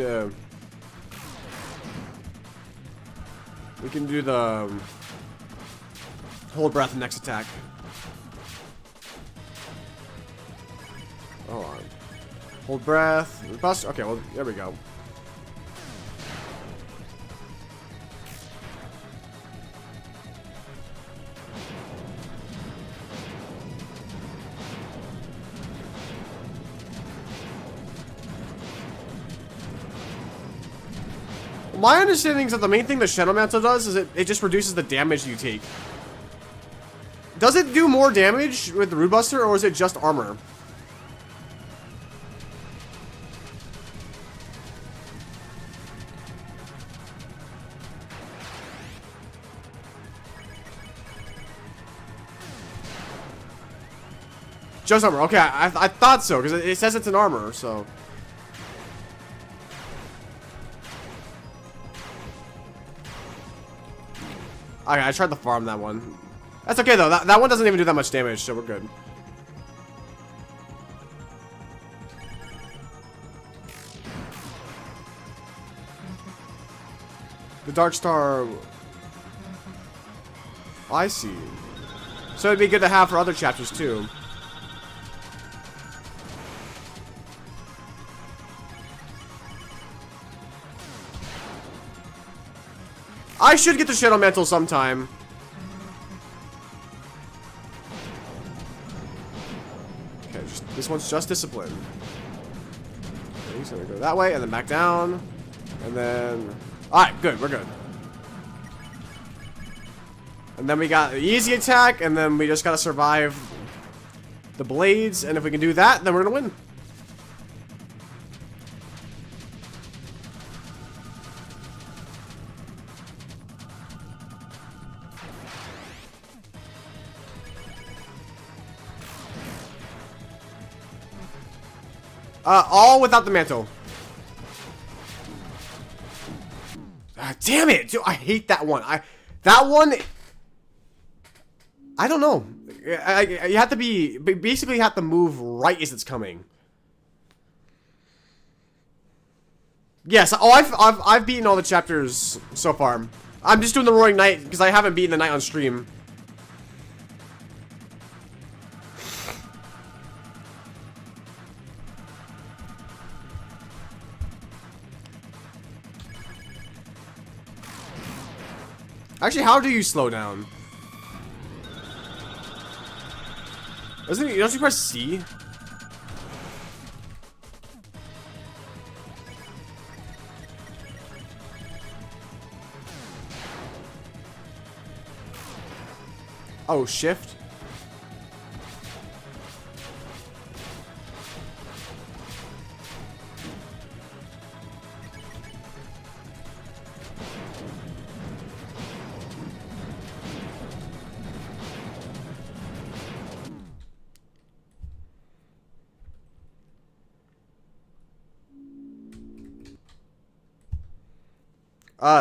[SPEAKER 1] We can do the hold breath next attack. Hold on. Hold breath. Bust. Okay, well, there we go. My understanding is that the main thing the Shadow Mantle does is it just reduces the damage you take. Does it do more damage with the Rude Buster, or is it just armor? Just armor. Okay, I thought so, because it says it's an armor, so... Okay, I tried to farm that one. That's okay, though. That one doesn't even do that much damage, so we're good. The Dark Star... I see. So it'd be good to have for other chapters, too. I should get the Shadow Mantle sometime. Okay, this one's just discipline. Okay, he's gonna go that way and then back down. And then... Alright, good, we're good. And then we got the easy attack, and then we just gotta survive the blades, and if we can do that, then we're gonna win. All without the mantle. Damn it! Dude, I hate that one. That one... I don't know. You have to be... Basically, you have to move right as it's coming. Yes. Oh, I've beaten all the chapters so far. I'm just doing the Roaring Knight because I haven't beaten the Knight on stream. Actually, how do you slow down? Don't you press C? Oh, shift?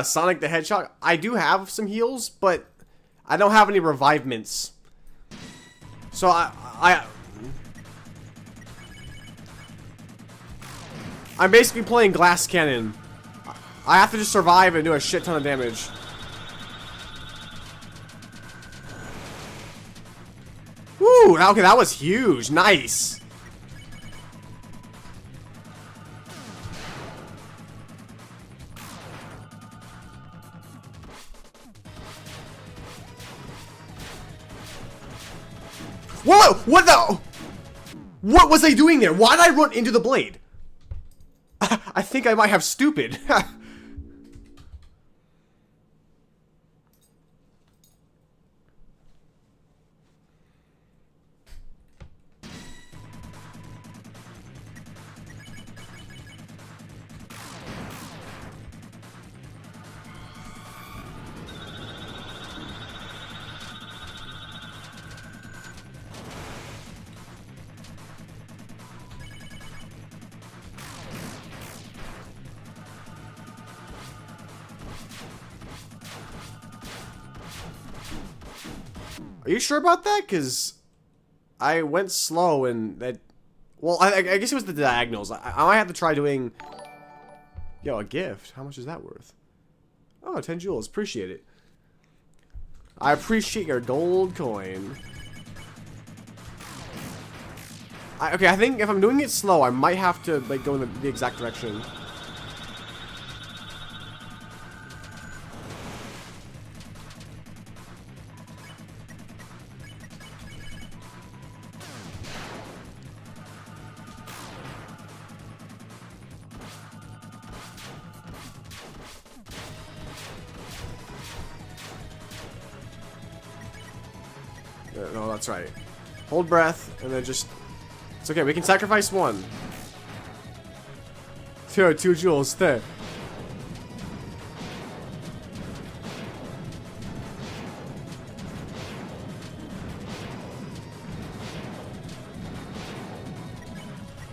[SPEAKER 1] Sonic the Hedgehog. I do have some heals, but I don't have any revivements. So I'm basically playing Glass Cannon. I have to just survive and do a shit ton of damage. Woo! Okay, that was huge. Nice. Whoa! What the? What was I doing there? Why did I run into the blade? I think I might have stupid. Are you sure about that? Because I went slow and that... Well, I guess it was the diagonals. I might have to try doing... Yo, a gift. How much is that worth? Oh, 10 jewels. Appreciate it. I appreciate your gold coin. Okay, I think if I'm doing it slow, I might have to like go in the exact direction. No, that's right. Hold breath, and then just... It's okay, we can sacrifice one. 2 jewels, there.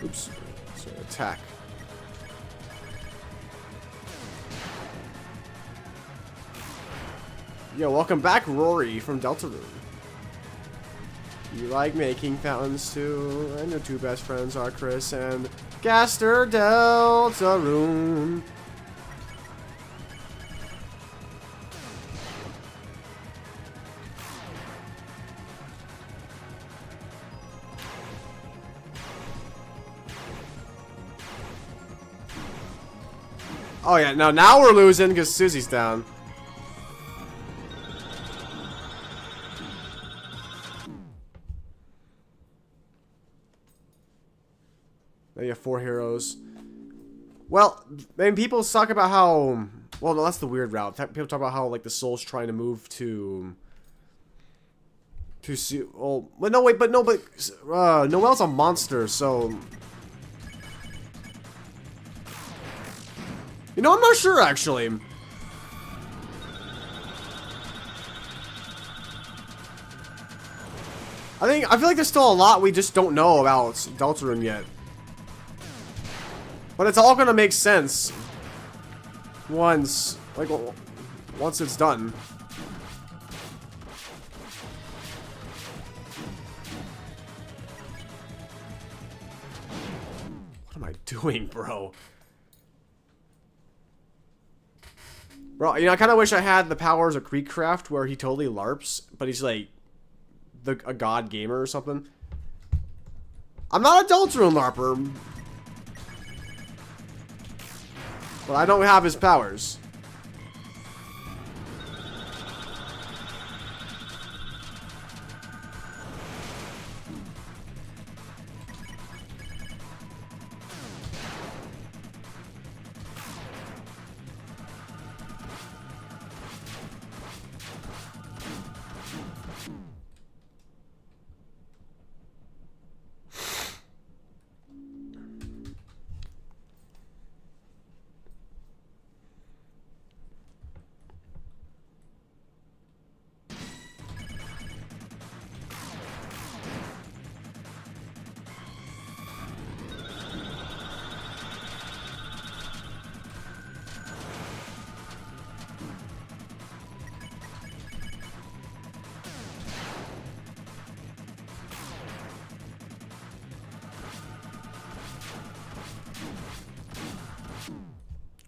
[SPEAKER 1] Oops. Sorry, attack. Yo, welcome back, Rory from Deltarune. You like making fountains too, and your two best friends are Chris and Gaster Deltarune. Oh yeah, no, now we're losing because Susie's down. Now you have 4 heroes. Well, I mean, people talk about how... Well, no, that's the weird route. People talk about how, like, the soul's trying to move to... Oh, but no, wait, but no, but... Noelle's a monster, so... You know, I'm not sure, actually. I feel like there's still a lot we just don't know about Deltarune yet. But it's all gonna make sense once, like, once it's done. What am I doing, bro? Bro, you know, I kind of wish I had the powers of Creekcraft where he totally LARPs, but he's like a god gamer or something. I'm not a Deltarune LARPer. But I don't have his powers.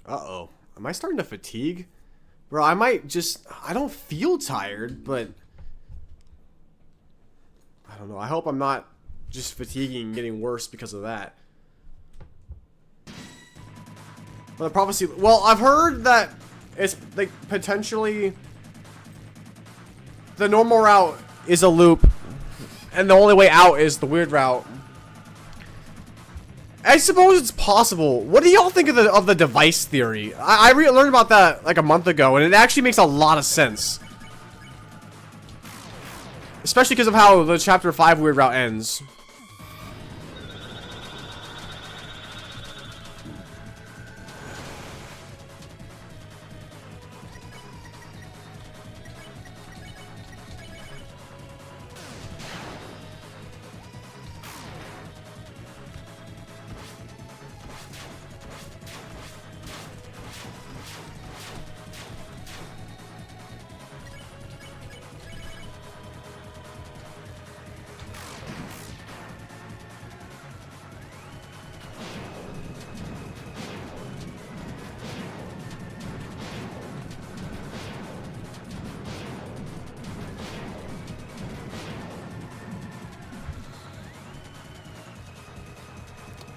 [SPEAKER 1] Uh-oh. Am I starting to fatigue? Bro, I might just... I don't feel tired, but... I don't know. I hope I'm not just fatiguing and getting worse because of that. But the prophecy... Well, I've heard that it's, like, potentially... The normal route is a loop. And the only way out is the weird route. I suppose it's possible. What do y'all think of the device theory? I learned about that like a month ago, and it actually makes a lot of sense. Especially because of how the Chapter 5 weird route ends.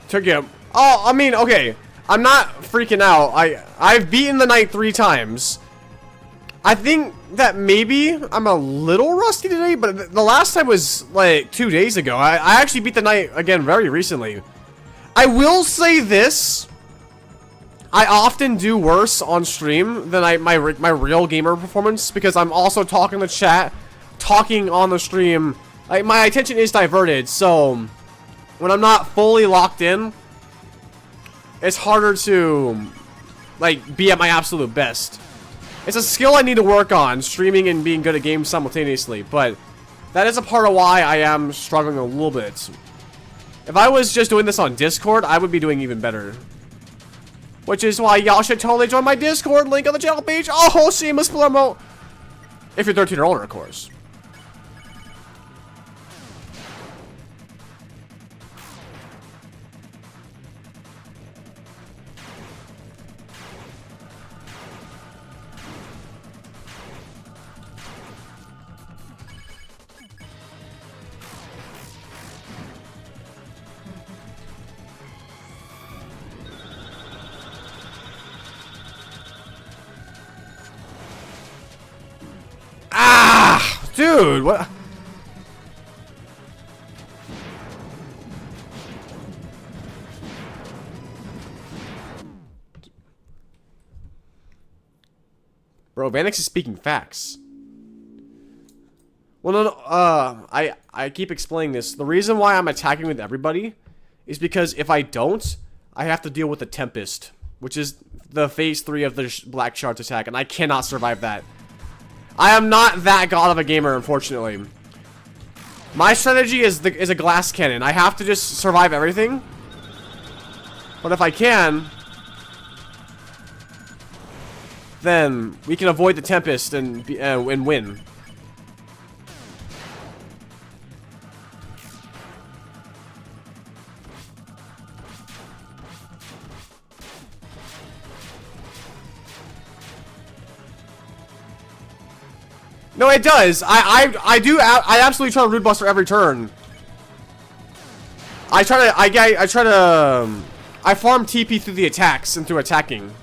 [SPEAKER 1] Took him. Oh, I mean, okay. I'm not freaking out. I've beaten the knight 3 times. I think that maybe I'm a little rusty today, but the last time was like 2 days ago. I actually beat the knight again very recently. I will say this. I often do worse on stream than my real gamer performance because I'm also talking to chat, talking on the stream. Like, my attention is diverted, so when I'm not fully locked in, it's harder to like be at my absolute best. It's a skill I need to work on, streaming and being good at games simultaneously, but that is a part of why I am struggling a little bit. If I was just doing this on Discord, I would be doing even better. Which is why y'all should totally join my Discord, link on the channel page. Oh, shameless promo. If you're 13 or older, of course. Ah, dude, what? Bro, Vanix is speaking facts. Well, no, I keep explaining this. The reason why I'm attacking with everybody is because if I don't, I have to deal with the Tempest, which is the phase 3 of the Black Shards attack, and I cannot survive that. I am not that god of a gamer, unfortunately. My strategy is a glass cannon. I have to just survive everything. But if I can, then we can avoid the Tempest and win. No, it does. I absolutely try to root buster every turn. I farm TP through the attacks and through attacking.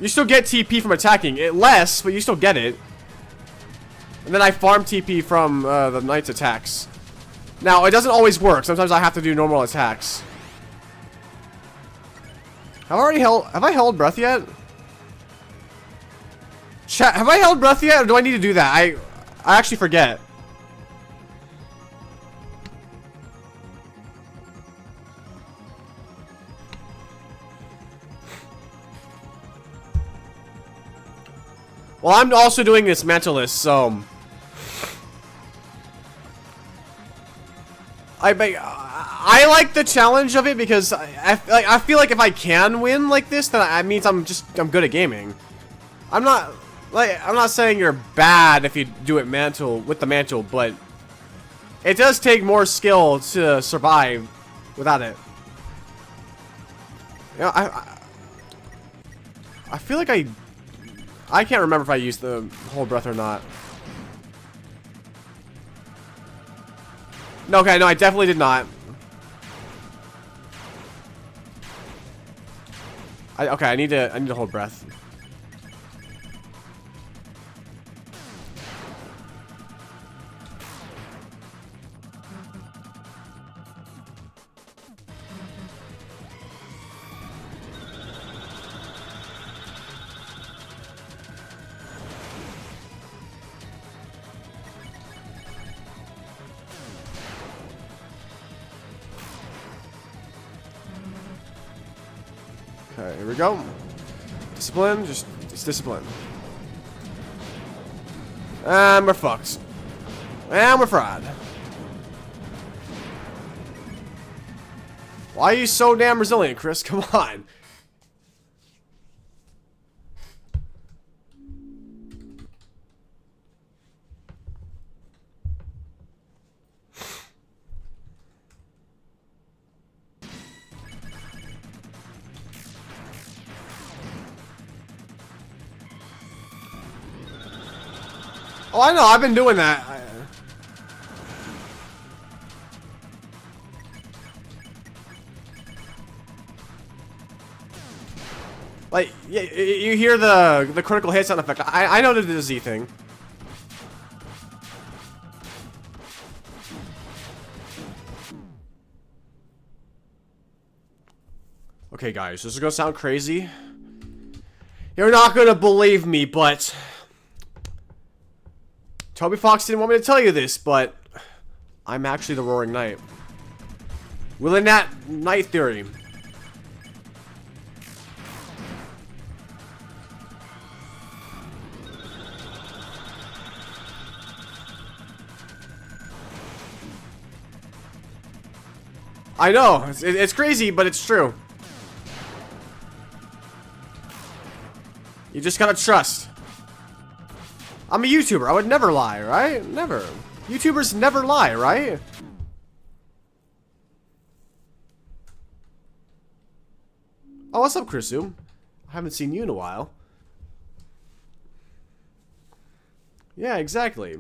[SPEAKER 1] You still get TP from attacking. It less, but you still get it. And then I farm TP from the knight's attacks. Now, it doesn't always work. Sometimes I have to do normal attacks. Have I held breath yet? Chat, have I held breath yet, or do I need to do that? I actually forget. Well, I'm also doing this Mantless, so I like the challenge of it because I feel like if I can win like this, then that means I'm good at gaming. I'm not saying you're bad if you do it with the mantle, but it does take more skill to survive without it. You know, I feel like I can't remember if I used the whole breath or not. No, okay, no, I definitely did not. Okay, I need to hold breath. Okay, here we go. Discipline, it's discipline. And we're fucked. And we're fried. Why are you so damn resilient, Chris? Come on. Oh, I know. I've been doing that. Like, yeah, you hear the critical hit sound effect. I know the Z thing. Okay, guys, this is gonna sound crazy. You're not gonna believe me, but Toby Fox didn't want me to tell you this, but I'm actually the Roaring Knight. Within that Knight theory. I know, it's crazy, but it's true. You just gotta trust. I'm a YouTuber. I would never lie, right? Never. YouTubers never lie, right? Oh, what's up, Chrisu? I haven't seen you in a while. Yeah, exactly.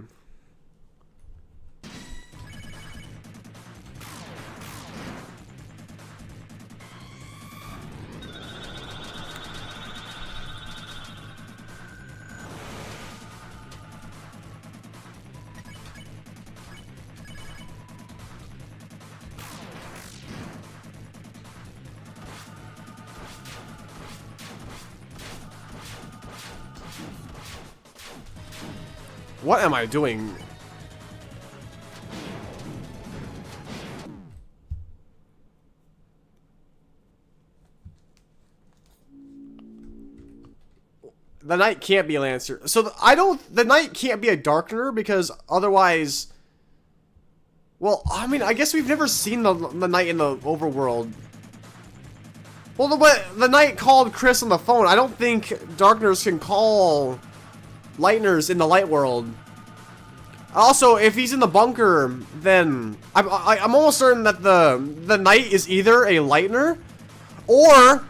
[SPEAKER 1] What am I doing? The Knight can't be a Lancer. So the Knight can't be a Darkener because otherwise, well, I mean, I guess we've never seen the Knight in the overworld. Well, the Knight called Chris on the phone. I don't think Darkeners can call Lightners in the light world. Also, if he's in the bunker, then I'm almost certain that the Knight is either a Lightner, or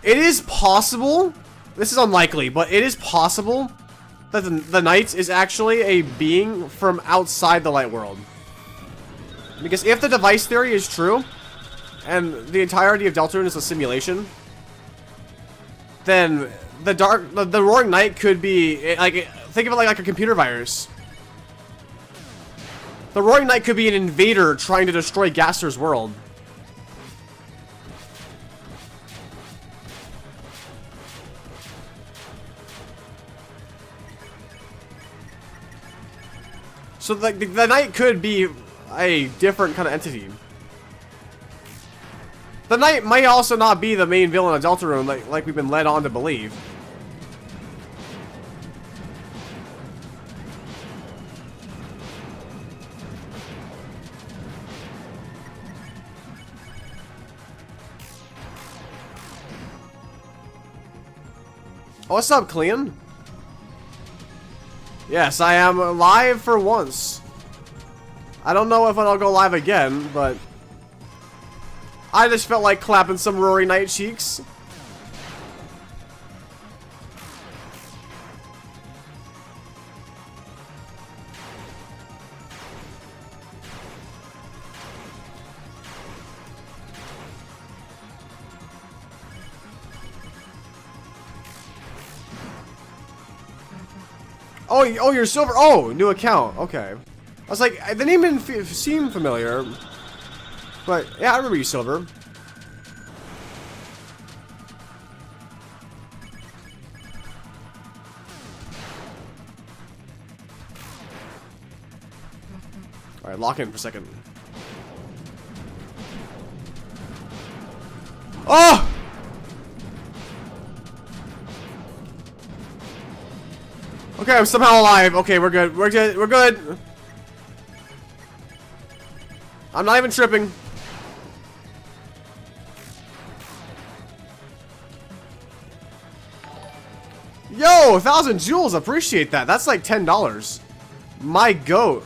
[SPEAKER 1] it is possible. This is unlikely, but it is possible that the Knight is actually a being from outside the light world. Because if the device theory is true, and the entirety of Deltarune is a simulation, then the Roaring Knight could be like, think of it like a computer virus. The Roaring Knight could be an invader trying to destroy Gaster's world. So the Knight could be a different kind of entity. The Knight might also not be the main villain of Deltarune like we've been led on to believe. Oh, what's up, Clean? Yes, I am live for once. I don't know if I'll go live again, but I just felt like clapping some Roaring Knight cheeks. Oh, you're Silver. Oh, new account. Okay. I was like, the name didn't seem familiar. But, yeah, I remember you, Silver. Alright, lock in for a second. Oh! Okay, I'm somehow alive. Okay, we're good. We're good. We're good. I'm not even tripping. Yo, 1,000 jewels. Appreciate that. That's like $10. My goat.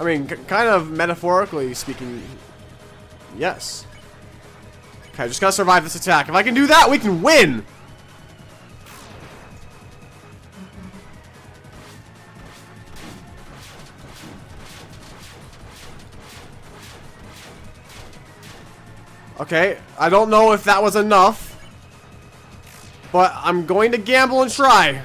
[SPEAKER 1] I mean, kind of metaphorically speaking, yes. Okay, just gotta survive this attack. If I can do that, we can win! Okay, I don't know if that was enough, but I'm going to gamble and try.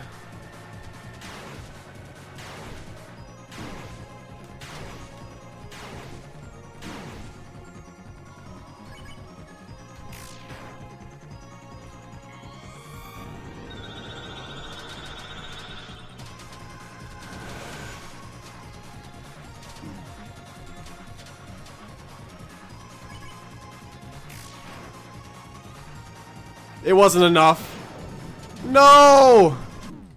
[SPEAKER 1] It wasn't enough. No!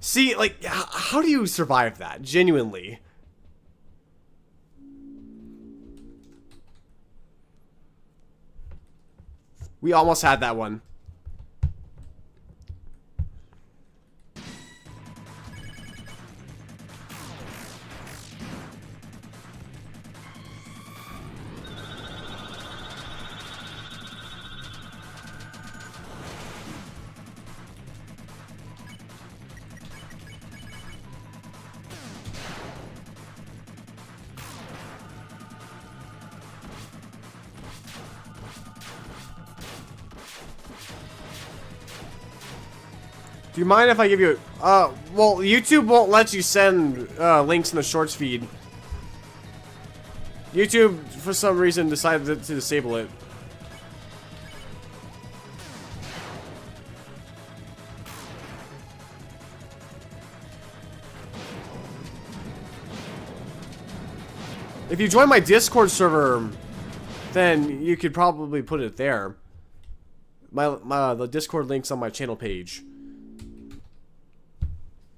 [SPEAKER 1] See, like, how do you survive that? Genuinely. We almost had that one. Do you mind if I give you, well, YouTube won't let you send links in the shorts feed. YouTube, for some reason, decided to disable it. If you join my Discord server, then you could probably put it there. The Discord link's on my channel page.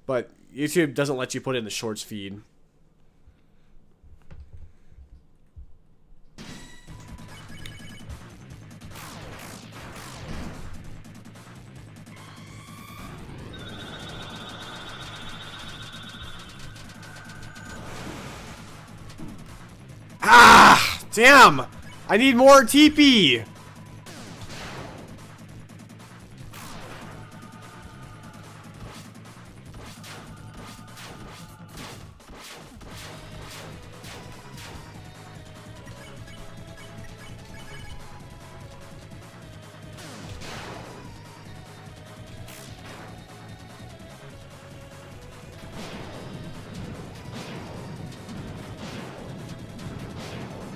[SPEAKER 1] But YouTube doesn't let you put it in the shorts feed. Ah! Damn! I need more TP!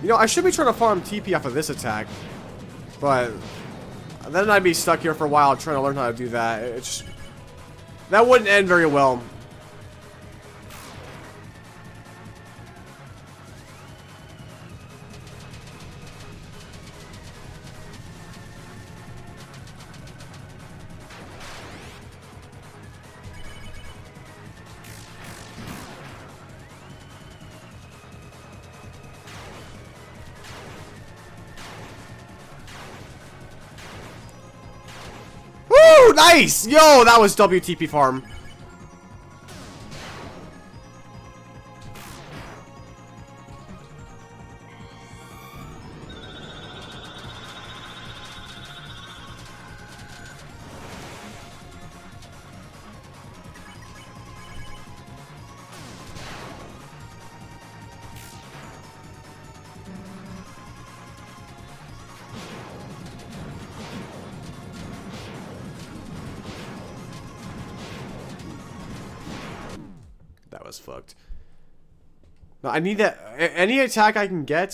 [SPEAKER 1] You know, I should be trying to farm TP off of this attack, but then I'd be stuck here for a while trying to learn how to do that. That wouldn't end very well. Woo! Nice! Yo, that was WTP farm. That was fucked. No, I need that. Any attack I can get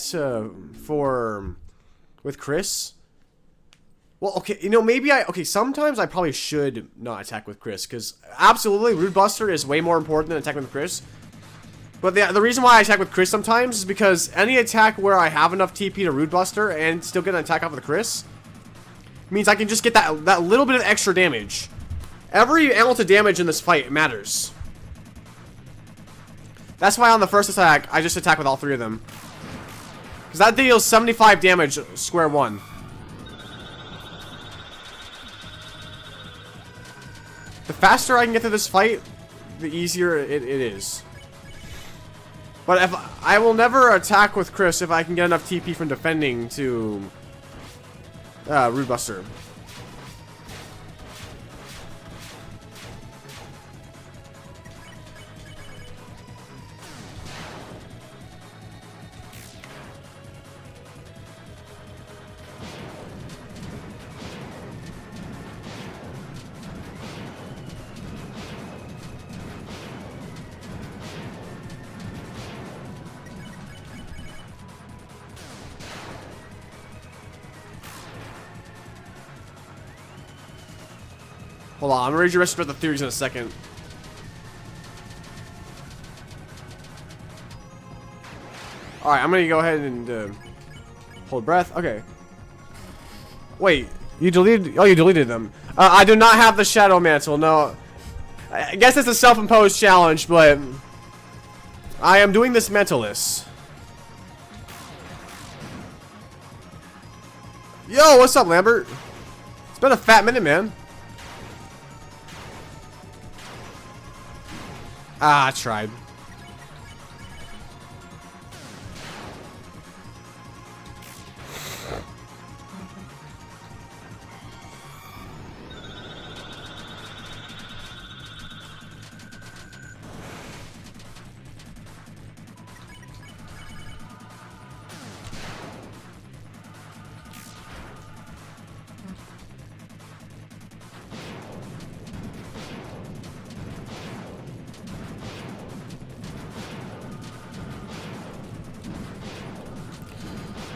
[SPEAKER 1] with Chris. Well, okay, you know, maybe okay, sometimes I probably should not attack with Chris, because absolutely, Rude Buster is way more important than attacking with Chris. But the reason why I attack with Chris sometimes is because any attack where I have enough TP to Rude Buster and still get an attack off with Chris means I can just get that little bit of extra damage. Every ounce of damage in this fight matters. That's why on the first attack, I just attack with all three of them. Because that deals 75 damage square one. The faster I can get through this fight, the easier it is. But if I will never attack with Chris if I can get enough TP from defending to Rude Buster. Hold on, I'm gonna read your rest of the theories in a second. Alright, I'm gonna go ahead and hold breath. Okay. Wait, you deleted... Oh, you deleted them. I do not have the Shadow Mantle, no. I guess it's a self-imposed challenge, but... I am doing this mentalist. Yo, what's up, Lambert? It's been a fat minute, man. Ah, I tried.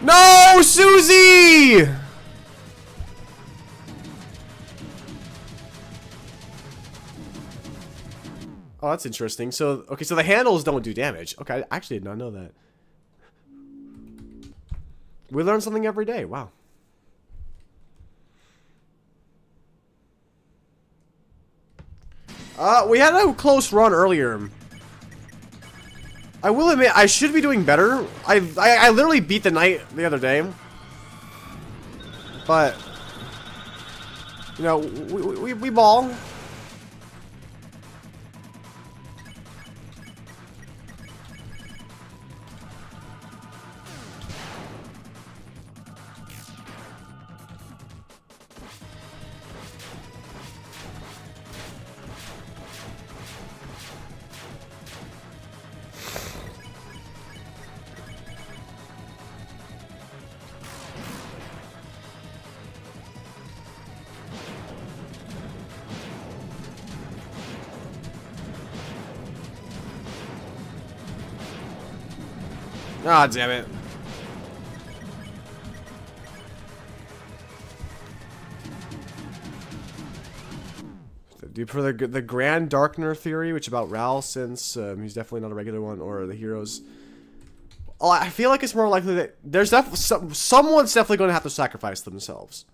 [SPEAKER 1] No, Susie! Oh, that's interesting. So, okay, so the handles don't do damage. Okay, I actually did not know that. We learn something every day. Wow. We had a close run earlier. I will admit, I should be doing better. I literally beat the knight the other day. But, you know, we ball. Ah, damn it. Do you prefer the Grand Darkener theory, which about Ral, since he's definitely not a regular one, or the heroes? Oh, I feel like it's more likely that there's someone's definitely going to have to sacrifice themselves.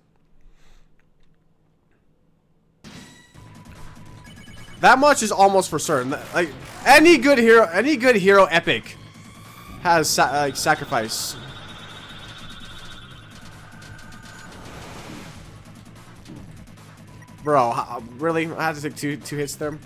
[SPEAKER 1] That much is almost for certain. Like any good hero epic has like sacrifice. Bro, really? I had to take two hits there.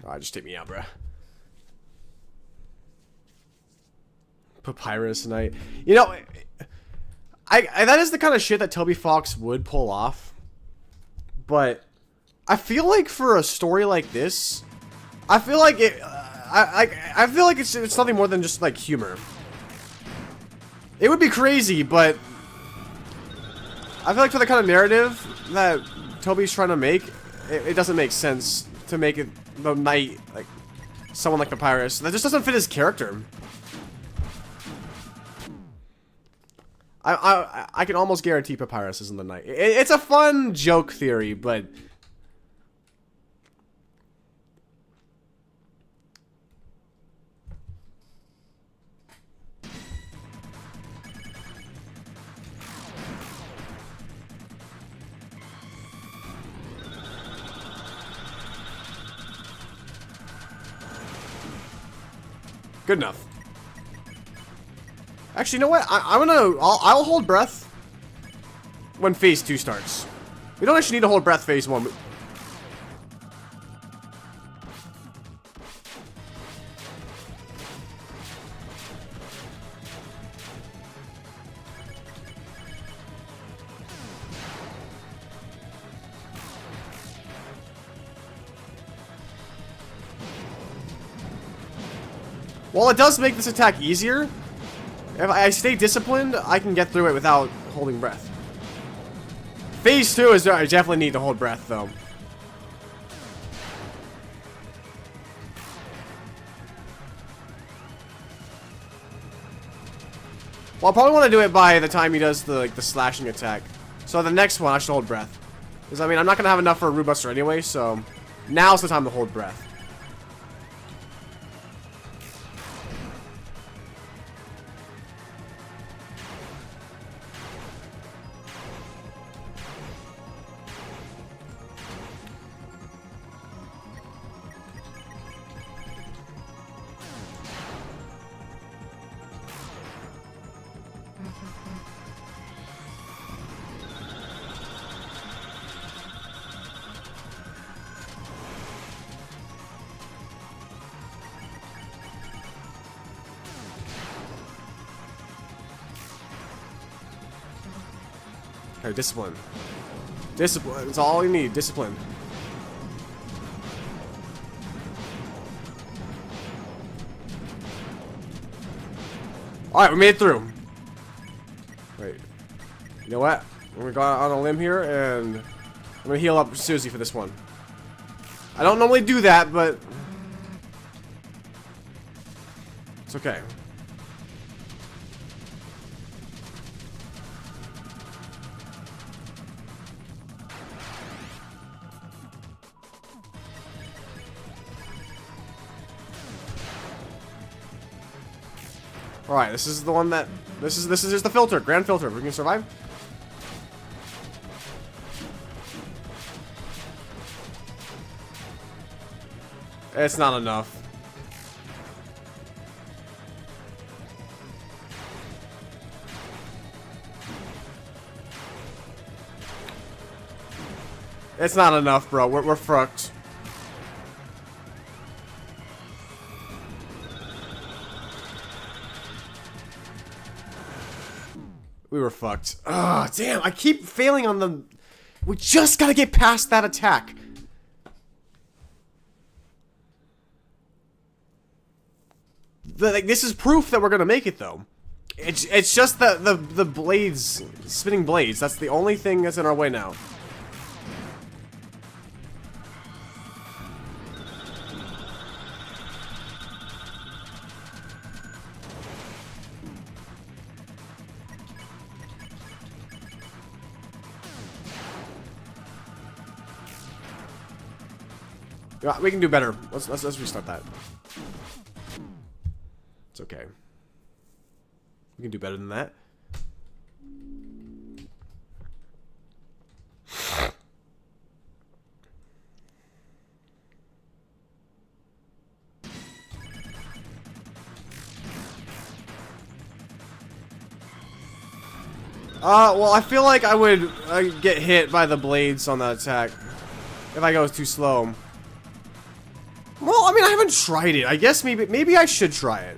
[SPEAKER 1] Oh, just take me out, bro. Papyrus Knight. You know, I that is the kind of shit that Toby Fox would pull off. But I feel like for a story like this, I feel like it. I feel like it's nothing more than just like humor. It would be crazy, but I feel like for the kind of narrative that Toby's trying to make, it doesn't make sense to make it the knight like someone like Papyrus. That just doesn't fit his character. I can almost guarantee Papyrus isn't the knight. It's a fun joke theory, but good enough. Actually, you know what? I'll hold breath when phase 2 starts. We don't actually need to hold breath phase 1. While it does make this attack easier, if I stay disciplined, I can get through it without holding breath. Phase 2 is I definitely need to hold breath, though. Well, I probably want to do it by the time he does the like the slashing attack. So the next one, I should hold breath. Because, I mean, I'm not going to have enough for a Root Buster anyway, so now's the time to hold breath. Okay, discipline. Discipline. It's all you need. Discipline. Alright, we made it through. Wait. You know what? I'm gonna go out on a limb here, and I'm gonna heal up Susie for this one. I don't normally do that, but it's okay. Alright, this is the one that this is just the filter, grand filter. We can survive. It's not enough. It's not enough, bro. We're fucked. We were fucked. Ah, damn. I keep failing on them. We just gotta get past that attack. Like, this is proof that we're gonna make it, though. It's just the blades, spinning blades. That's the only thing that's in our way now. Yeah, we can do better. Let's restart that. It's okay. We can do better than that. Well, I feel like I would get hit by the blades on that attack if I go too slow. Well, I mean, I haven't tried it. I guess maybe I should try it.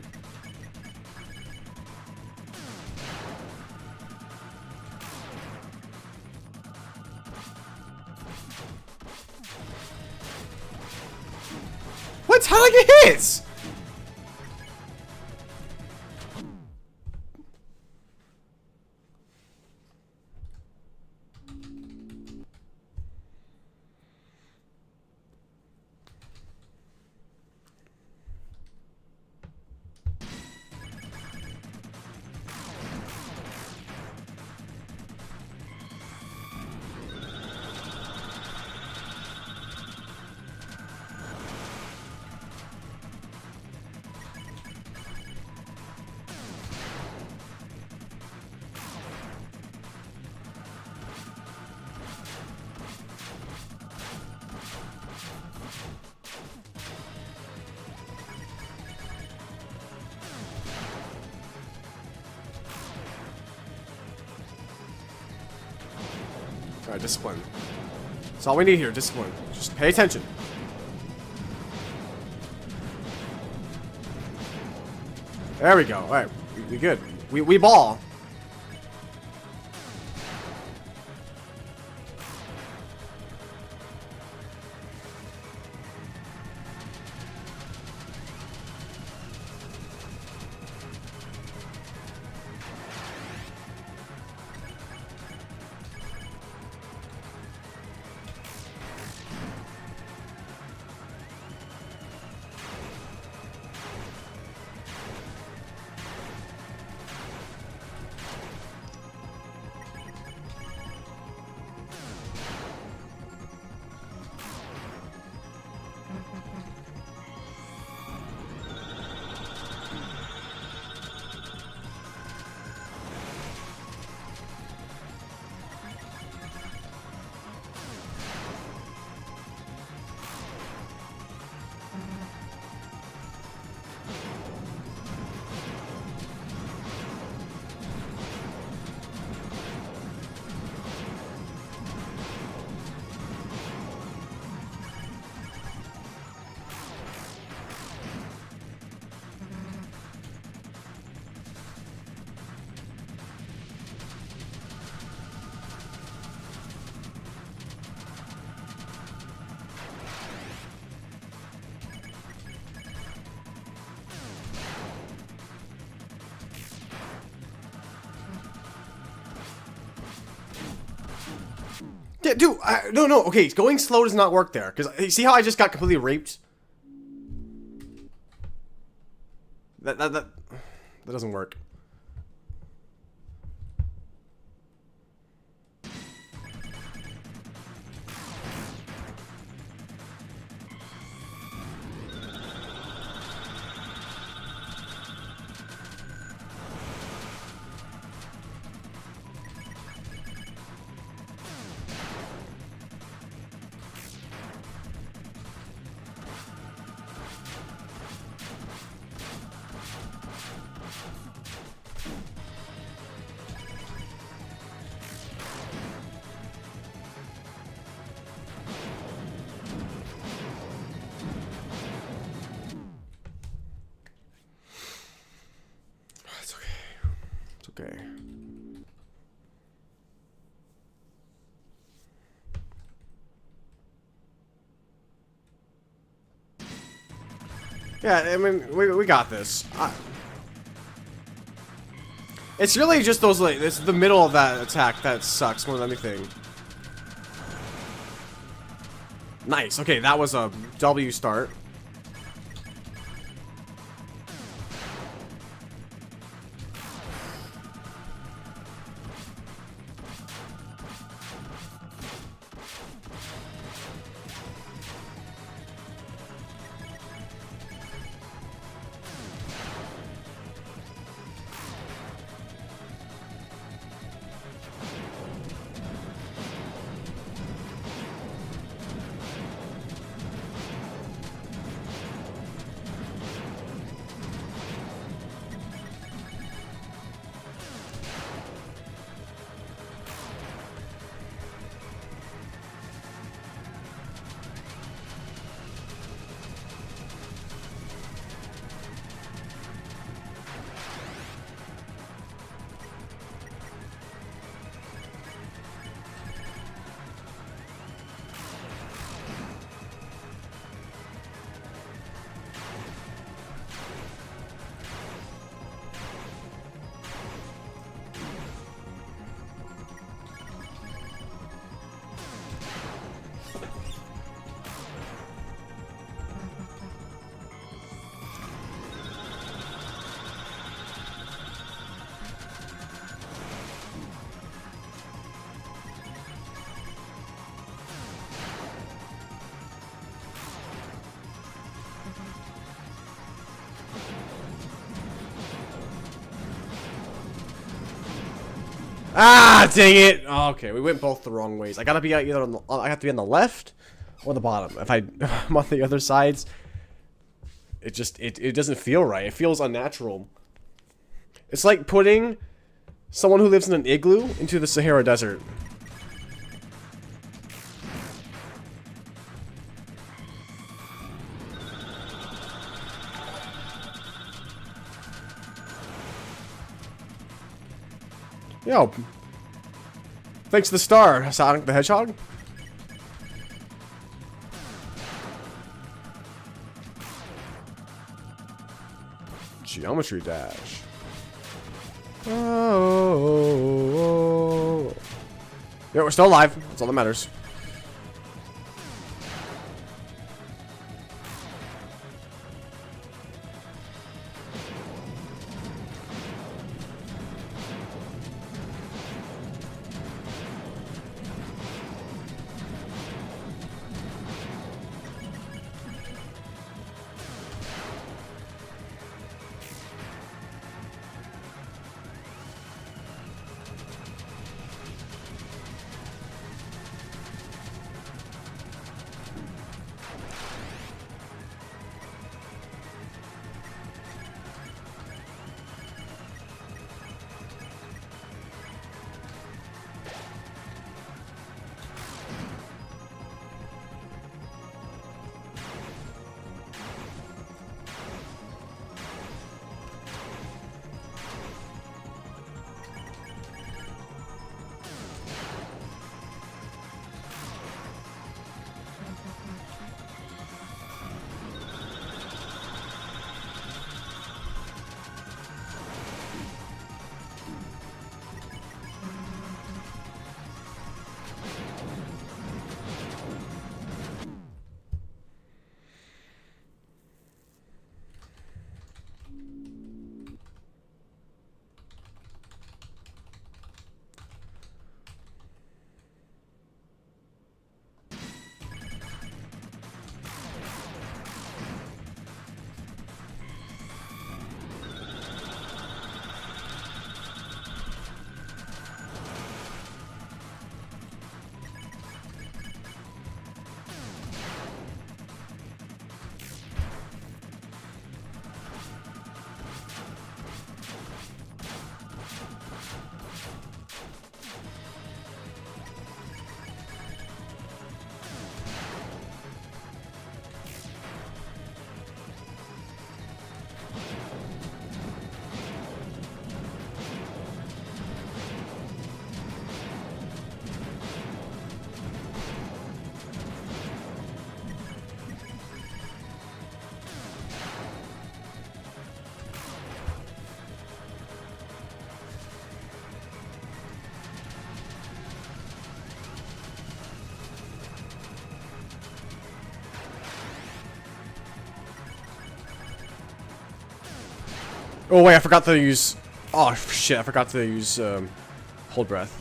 [SPEAKER 1] What? How'd I get hit? Alright, discipline. That's all we need here, discipline. Just pay attention. There we go. Alright, we good. We ball. Yeah, dude, no, okay, going slow does not work there. Because, you see how I just got completely raped? That doesn't work. It's okay. It's okay. Yeah, I mean, we got this. It's really just those, like, it's the middle of that attack that sucks more than anything. Nice. Okay, that was a W start. Ah, dang it! Oh, okay, we went both the wrong ways. I gotta be either on the, I have to be on the left or the bottom. If I'm on the other sides, it just it doesn't feel right. It feels unnatural. It's like putting someone who lives in an igloo into the Sahara Desert. Yo, thanks to the star, Sonic the Hedgehog. Geometry dash. Oh. Yeah, we're still alive. That's all that matters. Oh wait, I forgot to use. Oh shit, I forgot to use hold breath.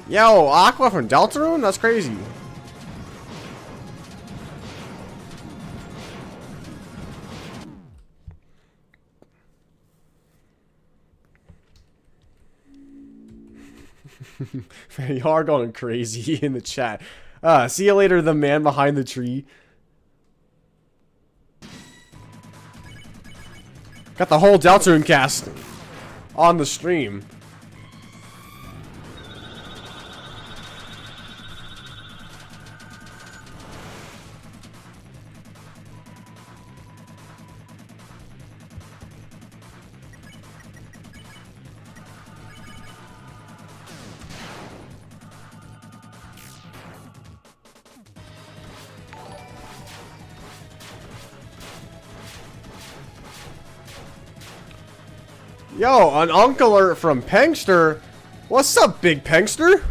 [SPEAKER 1] Yo, Aqua from Deltarune? That's crazy. Man, you are going crazy in the chat. See you later, the man behind the tree. Got the whole Deltarune cast on the stream. Yo, an uncle alert from Pengster. What's up, Big Pengster?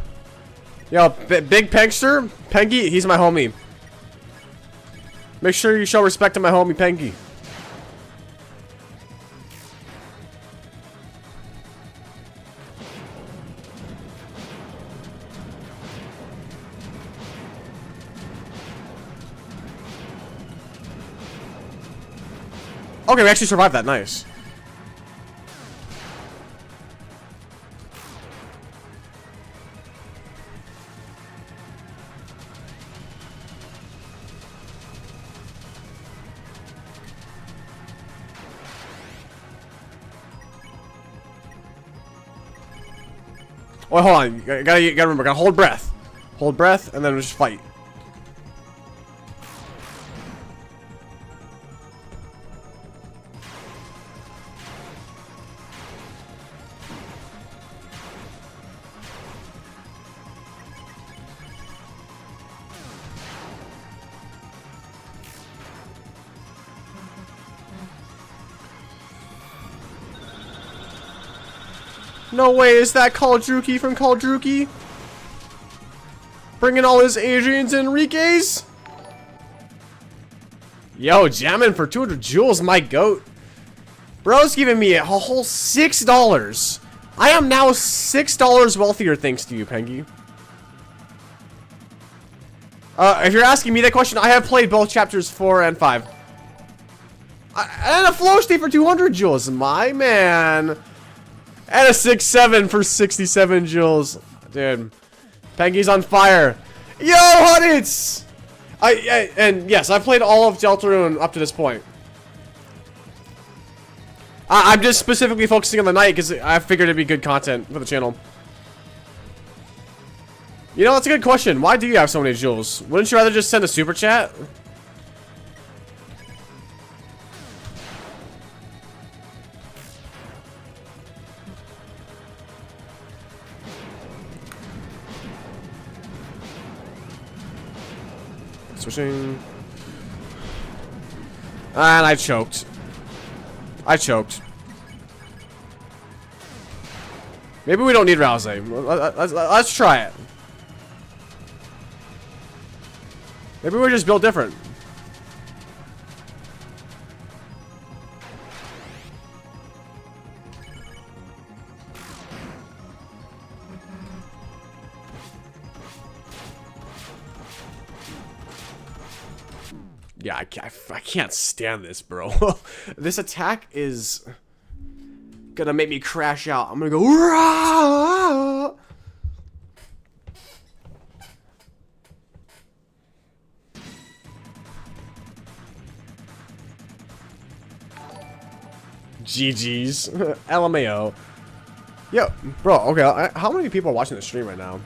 [SPEAKER 1] Yo, Big Pengster? Pengy, he's my homie. Make sure you show respect to my homie, Pengy. Okay, we actually survived that. Nice. Wait, hold on. You gotta remember. Gotta hold breath. Hold breath, and then we'll just fight. No way, is that Call Druki from Call Druki? Bringing all his Adrians and Enriques? Yo, jamming for 200 jewels, my goat. Bro's giving me a whole $6. I am now $6 wealthier thanks to you, Pengy. If you're asking me that question, I have played both chapters 4 and 5. And a flow state for 200 jewels, my man. And a 6-7 for 67 jewels. Dude. Pengy's on fire. Yo, Huddits! And yes, I've played all of Deltarune up to this point. I'm just specifically focusing on the night because I figured it'd be good content for the channel. You know, that's a good question. Why do you have so many jewels? Wouldn't you rather just send a super chat? Switching. And I choked. Maybe we don't need Rouse. Let's try it. Maybe we're just built different. Yeah, I can't stand this, bro. This attack is gonna make me crash out. I'm gonna go. Rah! GG's. LMAO. Yo, bro, okay, how many people are watching the stream right now?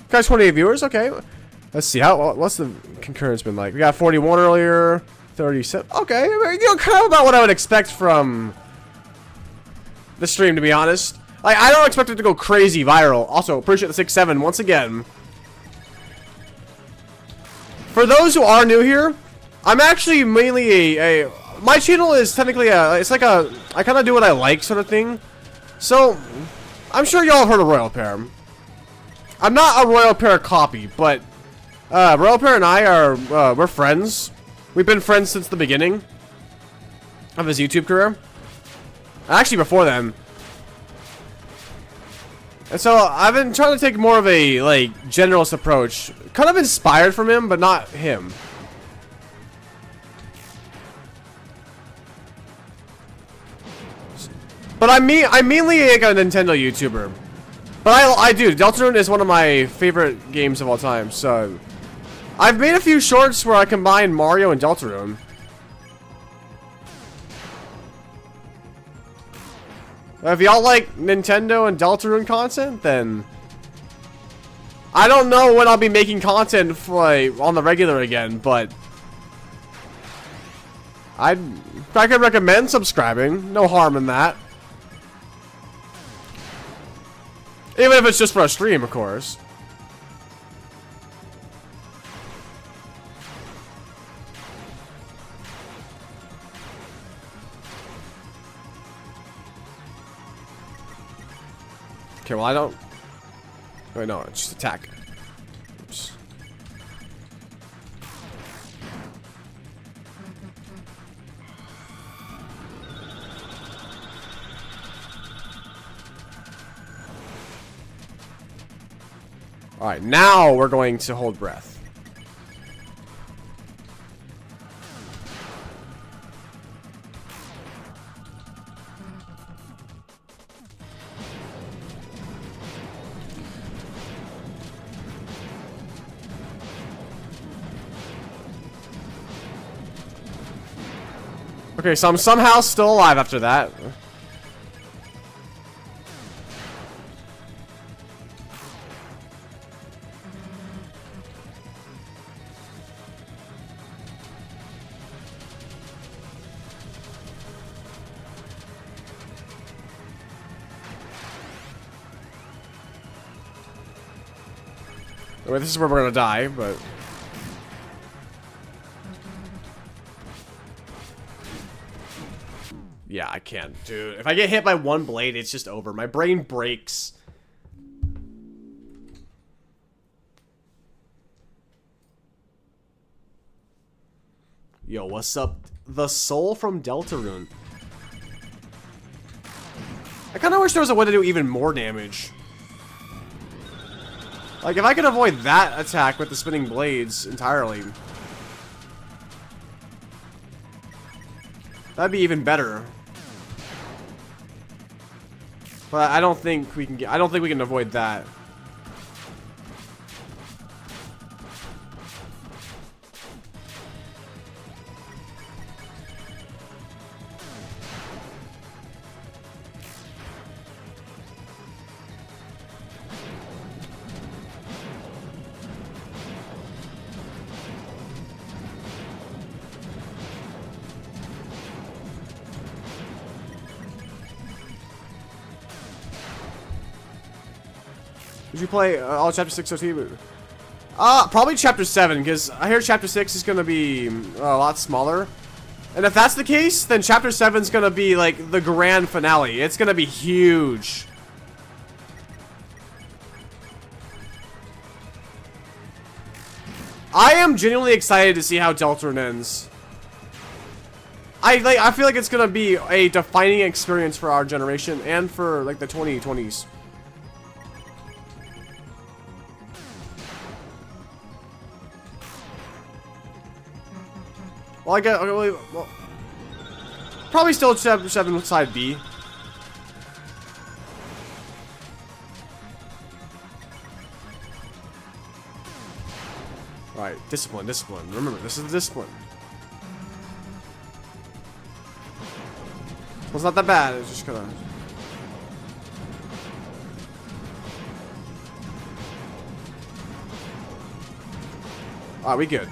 [SPEAKER 1] Guys, 28 viewers? Okay. Let's see, what's the concurrence been like? We got 41 earlier, 37. Okay, you know, kind of about what I would expect from the stream, to be honest. Like, I don't expect it to go crazy viral. Also, appreciate the 6-7 once again. For those who are new here, I'm actually mainly my channel is technically it's like a, I kind of do what I like sort of thing. So, I'm sure y'all have heard of Royal Pair. I'm not a Royal Pair copy, but Royal Pair and I are, we're friends. We've been friends since the beginning of his YouTube career. Actually, before then. And so, I've been trying to take more of a, like, generalist approach. Kind of inspired from him, but not him. But I'm mainly like a Nintendo YouTuber. But I do. Deltarune is one of my favorite games of all time, so... I've made a few shorts where I combine Mario and Deltarune. If y'all like Nintendo and Deltarune content, then... I don't know when I'll be making content for, like, on the regular again, but... I could recommend subscribing. No harm in that. Even if it's just for a stream, of course. Okay, well, I don't... Wait, no, it's just attack. Oops. Alright, now we're going to hold breath. Okay, so I'm somehow still alive after that. Wait, this is where we're gonna die, but... Yeah, I can't, dude. If I get hit by one blade, it's just over. My brain breaks. Yo, what's up? The soul from Deltarune. I kind of wish there was a way to do even more damage. Like, if I could avoid that attack with the spinning blades entirely, that'd be even better. But I don't think we can get, I don't think we can avoid that. Did you play all Chapter 6 OT? Probably Chapter 7, because I hear Chapter 6 is going to be a lot smaller. And if that's the case, then Chapter 7 is going to be, like, the grand finale. It's going to be huge. I am genuinely excited to see how Deltarune ends. I feel like it's going to be a defining experience for our generation and for, like, the 2020s. Well, I get, well, probably still Chapter 7 side B. Alright, discipline, discipline. Remember, this is discipline. Well, it's not that bad, it's just gonna... Alright, we good.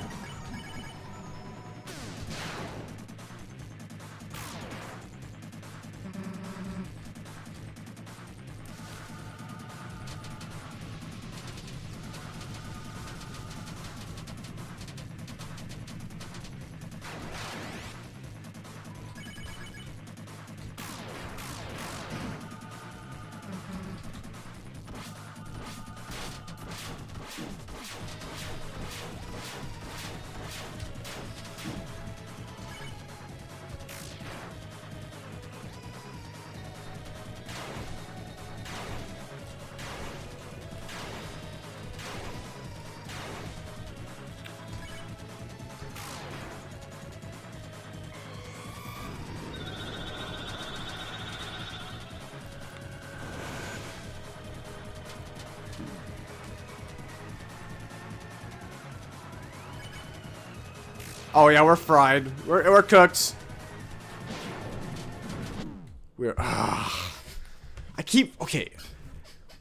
[SPEAKER 1] Oh yeah, we're fried. We're cooked. We're okay.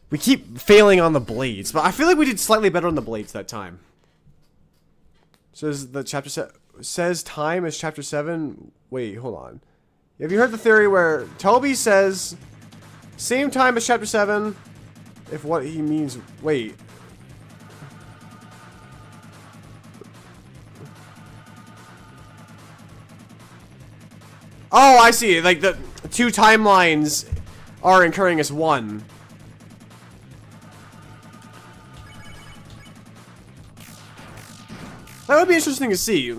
[SPEAKER 1] We keep failing on the blades, but I feel like we did slightly better on the blades that time. Says the chapter says time is chapter 7. Wait, hold on. Have you heard the theory where Toby says same time as chapter 7? If what he means, wait. Oh, I see. Like the two timelines are occurring as one. That would be interesting to see.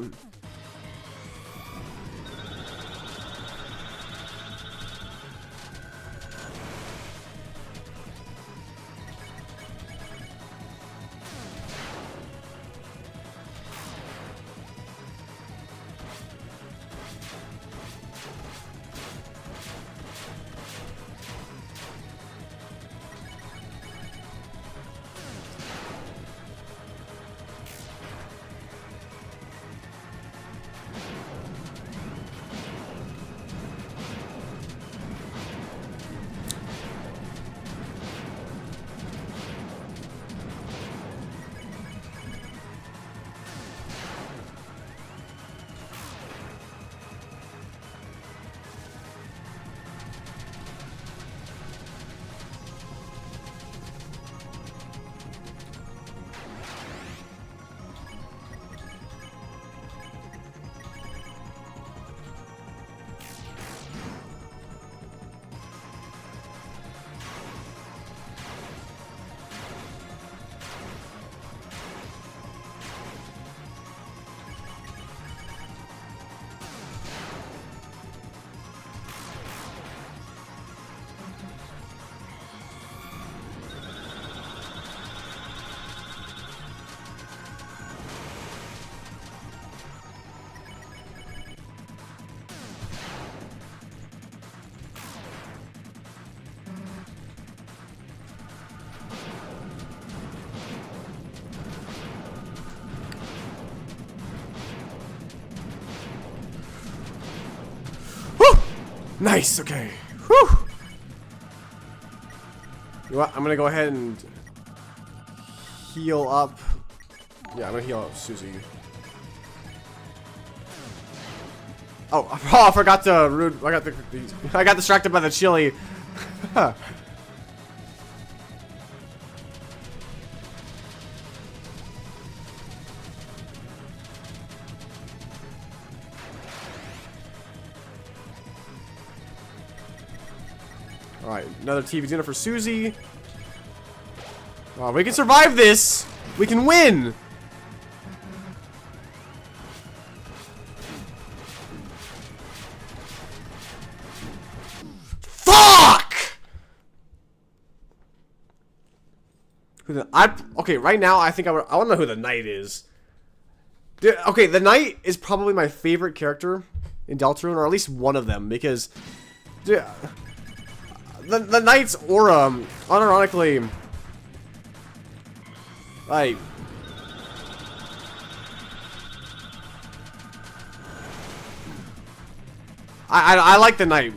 [SPEAKER 1] Nice, okay. Whew. You know what? I'm gonna go ahead and heal up. Yeah, I'm gonna heal up Susie. Oh, I forgot to I got distracted by the chili. Alright, another TV dinner for Susie. Oh, we can survive this! We can win! Fuck! Okay, right now I think I want to know who the Knight is. Dude, okay, the Knight is probably my favorite character in Deltarune, or at least one of them, because... Dude, the Knight's aura, unironically, like, I like the Knight.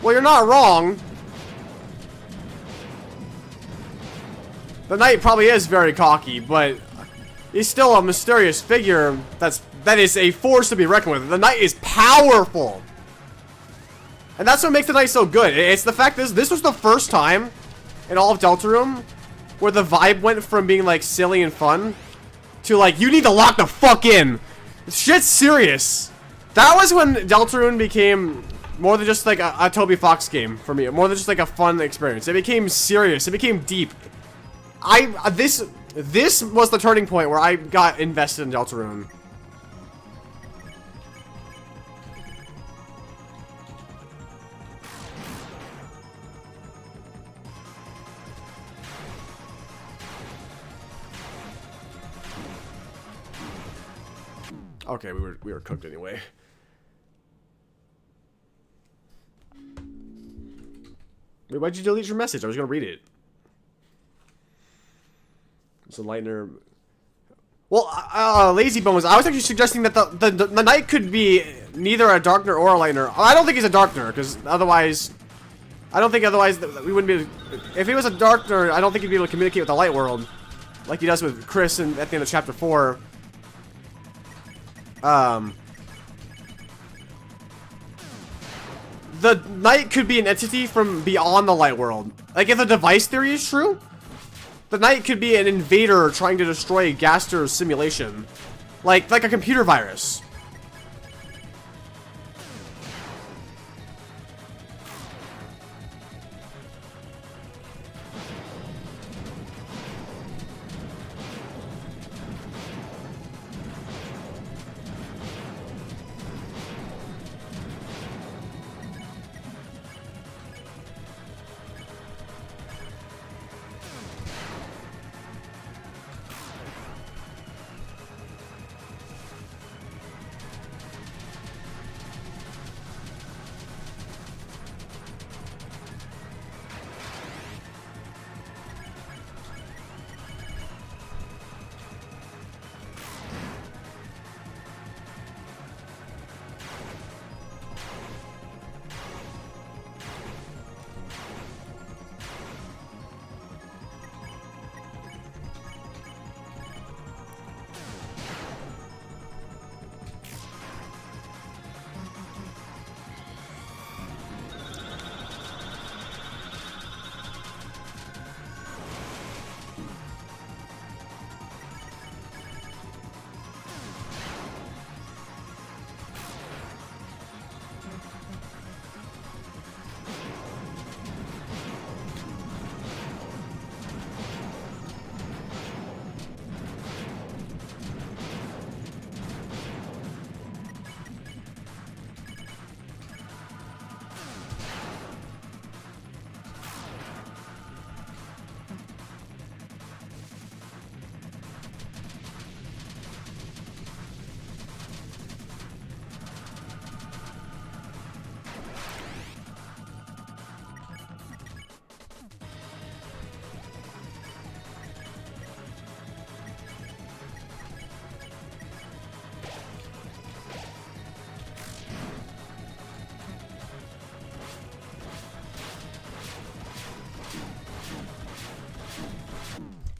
[SPEAKER 1] Well, you're not wrong. The Knight probably is very cocky, but he's still a mysterious figure that is a force to be reckoned with. The Knight is powerful. And that's what makes the Knight so good. It's the fact this was the first time in all of Deltarune where the vibe went from being like silly and fun to like, you need to lock the fuck in. Shit's serious. That was when Deltarune became more than just like a Toby Fox game for me. More than just like a fun experience. It became serious. It became deep. This was the turning point where I got invested in Deltarune. Okay, we were cooked anyway. Wait, why'd you delete your message? I was gonna read it. It's a lightener. Well, Lazy Bones, I was actually suggesting that the knight could be neither a darkener or a lightener. I don't think he's a darkener, because otherwise... I don't think otherwise we wouldn't be able to, if he was a darkener, I don't think he'd be able to communicate with the light world. Like he does with Chris at the end of chapter 4. The knight could be an entity from beyond the light world. Like if the device theory is true, the knight could be an invader trying to destroy Gaster's simulation. Like a computer virus.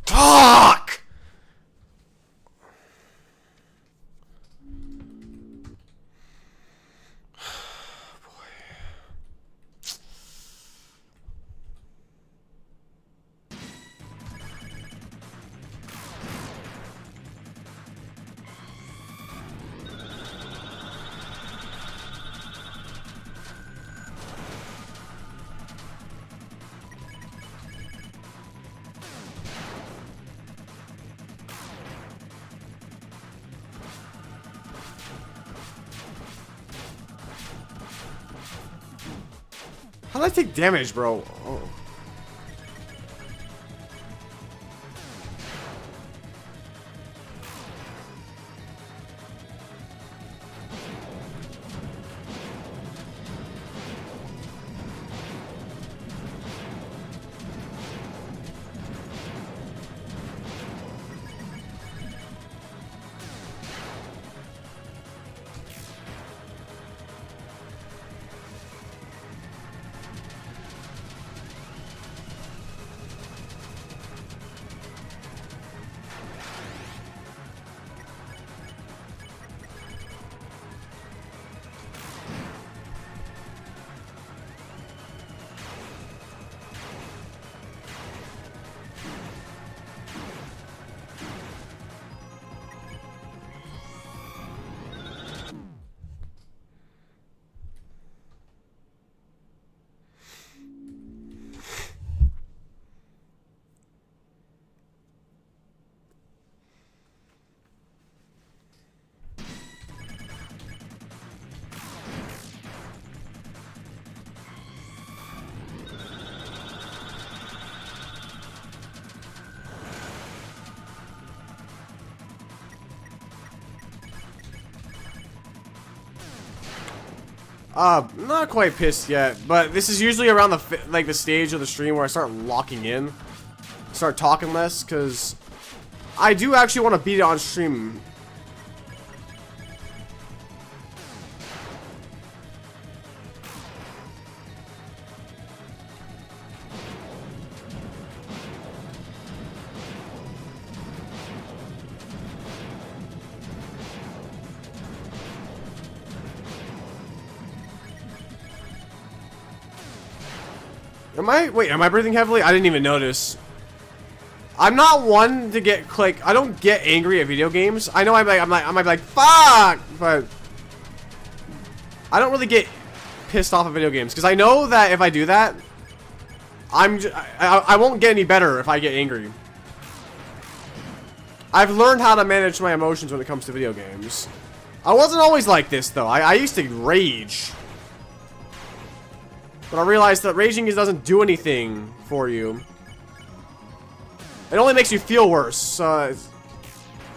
[SPEAKER 1] Fuck! How did I take damage, bro? Oh. Not quite pissed yet, but this is usually around the stage of the stream where I start locking in, start talking less, because I do actually want to beat it on stream. Am I breathing heavily? I didn't even notice. I'm not one to get I don't get angry at video games. I know I might be like, fuck, but I don't really get pissed off at video games because I know that if I do that, I won't get any better if I get angry. I've learned how to manage my emotions when it comes to video games. I wasn't always like this though. I used to rage. But I realized that raging doesn't do anything for you. It only makes you feel worse. You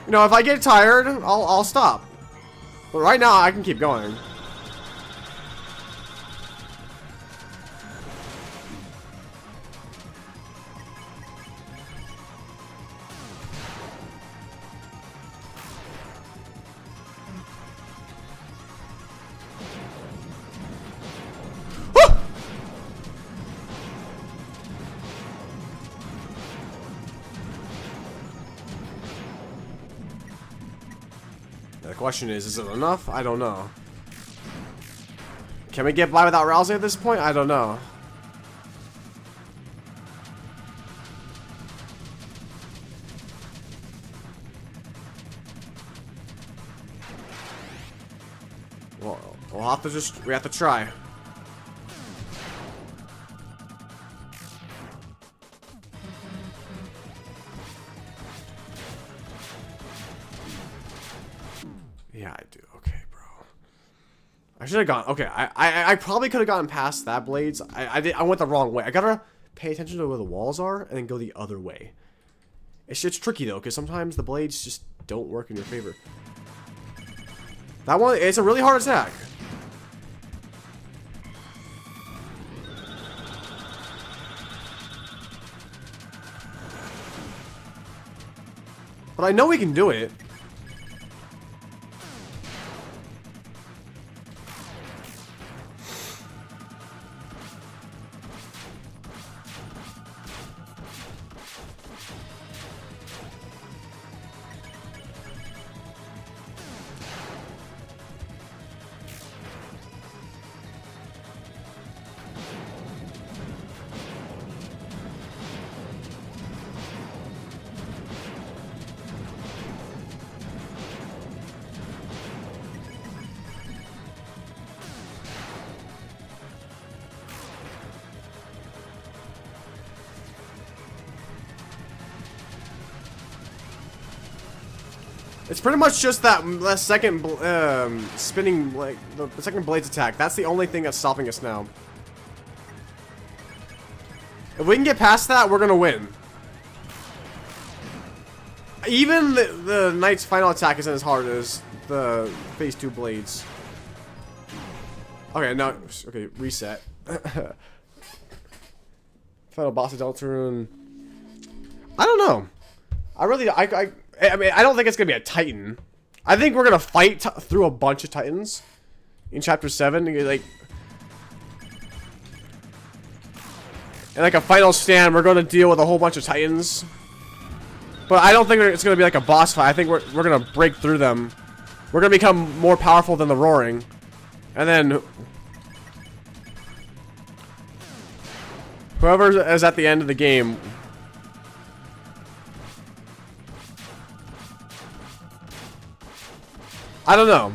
[SPEAKER 1] know, if I get tired, I'll stop. But right now, I can keep going. The question is it enough? I don't know. Can we get by without rousing at this point? I don't know. Well, we have to try. Yeah, I do. Okay, bro. I should have gone. Okay, I probably could have gotten past that blades. I went the wrong way. I gotta pay attention to where the walls are and then go the other way. It's tricky though, because sometimes the blades just don't work in your favor. That one, it's a really hard attack. But I know we can do it. It's pretty much just that second spinning, like the second blades attack. That's the only thing that's stopping us now. If we can get past that, we're gonna win. Even the knight's final attack isn't as hard as the phase 2 blades. Okay, now reset. Final boss of Deltarune. I don't know. I mean, I don't think it's gonna be a Titan. I think we're gonna fight through a bunch of Titans in Chapter 7. And like a final stand, we're gonna deal with a whole bunch of Titans. But I don't think it's gonna be like a boss fight. I think we're gonna break through them. We're gonna become more powerful than the Roaring, and then whoever is at the end of the game. I don't know.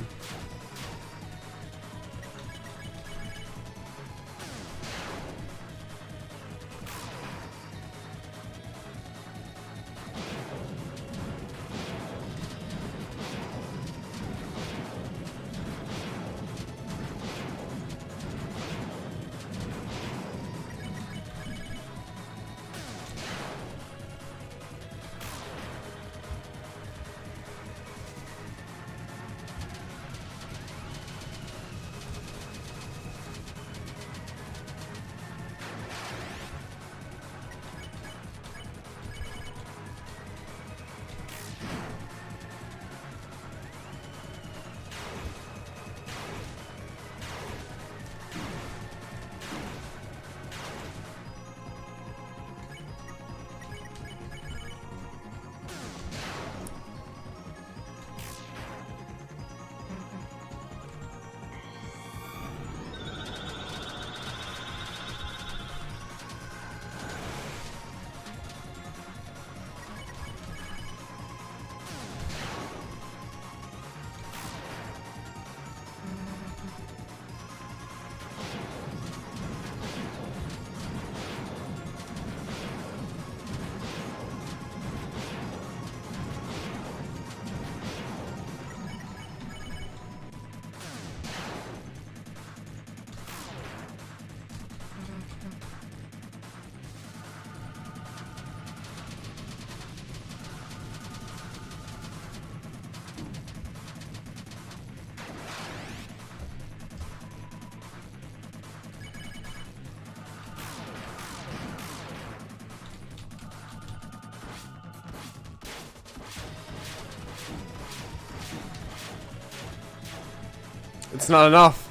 [SPEAKER 1] It's not enough.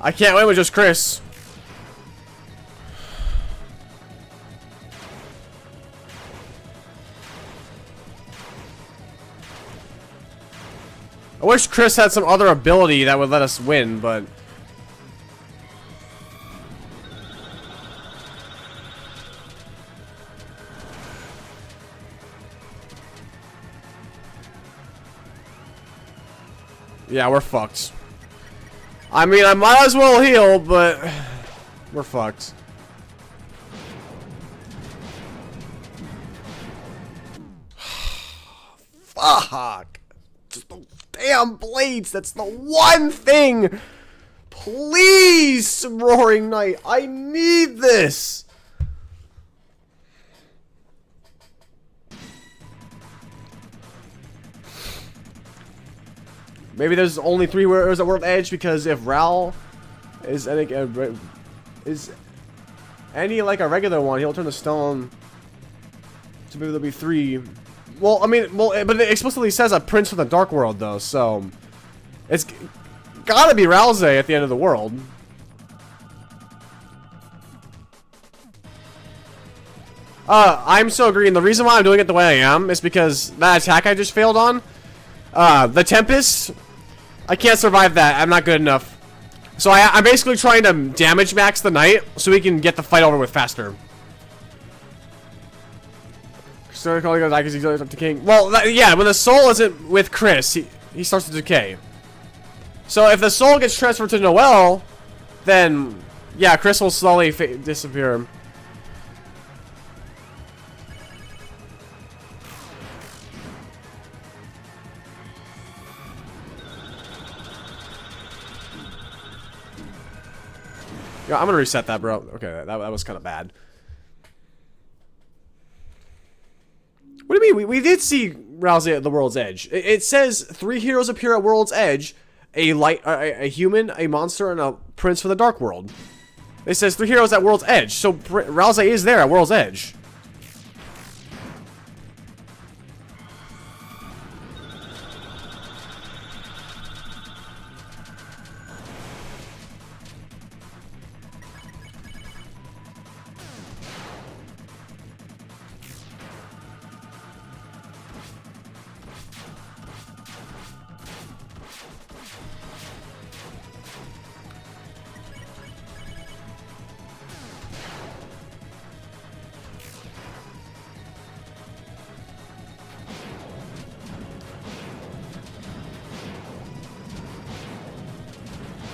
[SPEAKER 1] I can't win with just Chris. I wish Chris had some other ability that would let us win, but... yeah, we're fucked. I mean, I might as well heal, but... we're fucked. Fuck! Just the damn blades, that's the one thing! Please, Roaring Knight, I need this! Maybe there's only 3 heroes at World Edge, because if Ral is any like a regular one, he'll turn to stone. So maybe there'll be 3. Well, I mean, but it explicitly says a prince from the Dark World, though, so it's gotta be Ralze at the end of the world. I'm so green. The reason why I'm doing it the way I am is because that attack I just failed on, the Tempest, I can't survive that. I'm not good enough. So I'm basically trying to damage max the Knight so we can get the fight over with faster. So calling goes, I guess he's up to King. Well, yeah, when the soul isn't with Chris, he starts to decay. So if the soul gets transferred to Noelle, then yeah, Chris will slowly disappear. Yeah, I'm gonna reset that, bro. Okay, that was kind of bad. What do you mean? We did see Ralze at the World's Edge. It says 3 heroes appear at World's Edge: a human, a monster, and a prince from the Dark World. It says 3 heroes at World's Edge, so Ralze is there at World's Edge.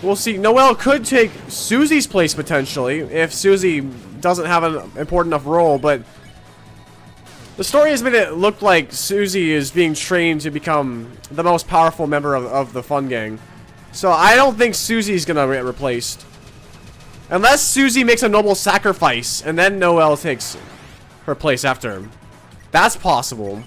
[SPEAKER 1] We'll see. Noelle could take Susie's place potentially if Susie doesn't have an important enough role, but the story has made it look like Susie is being trained to become the most powerful member of the Fun Gang. So I don't think Susie's gonna get replaced. Unless Susie makes a noble sacrifice and then Noelle takes her place after him. That's possible.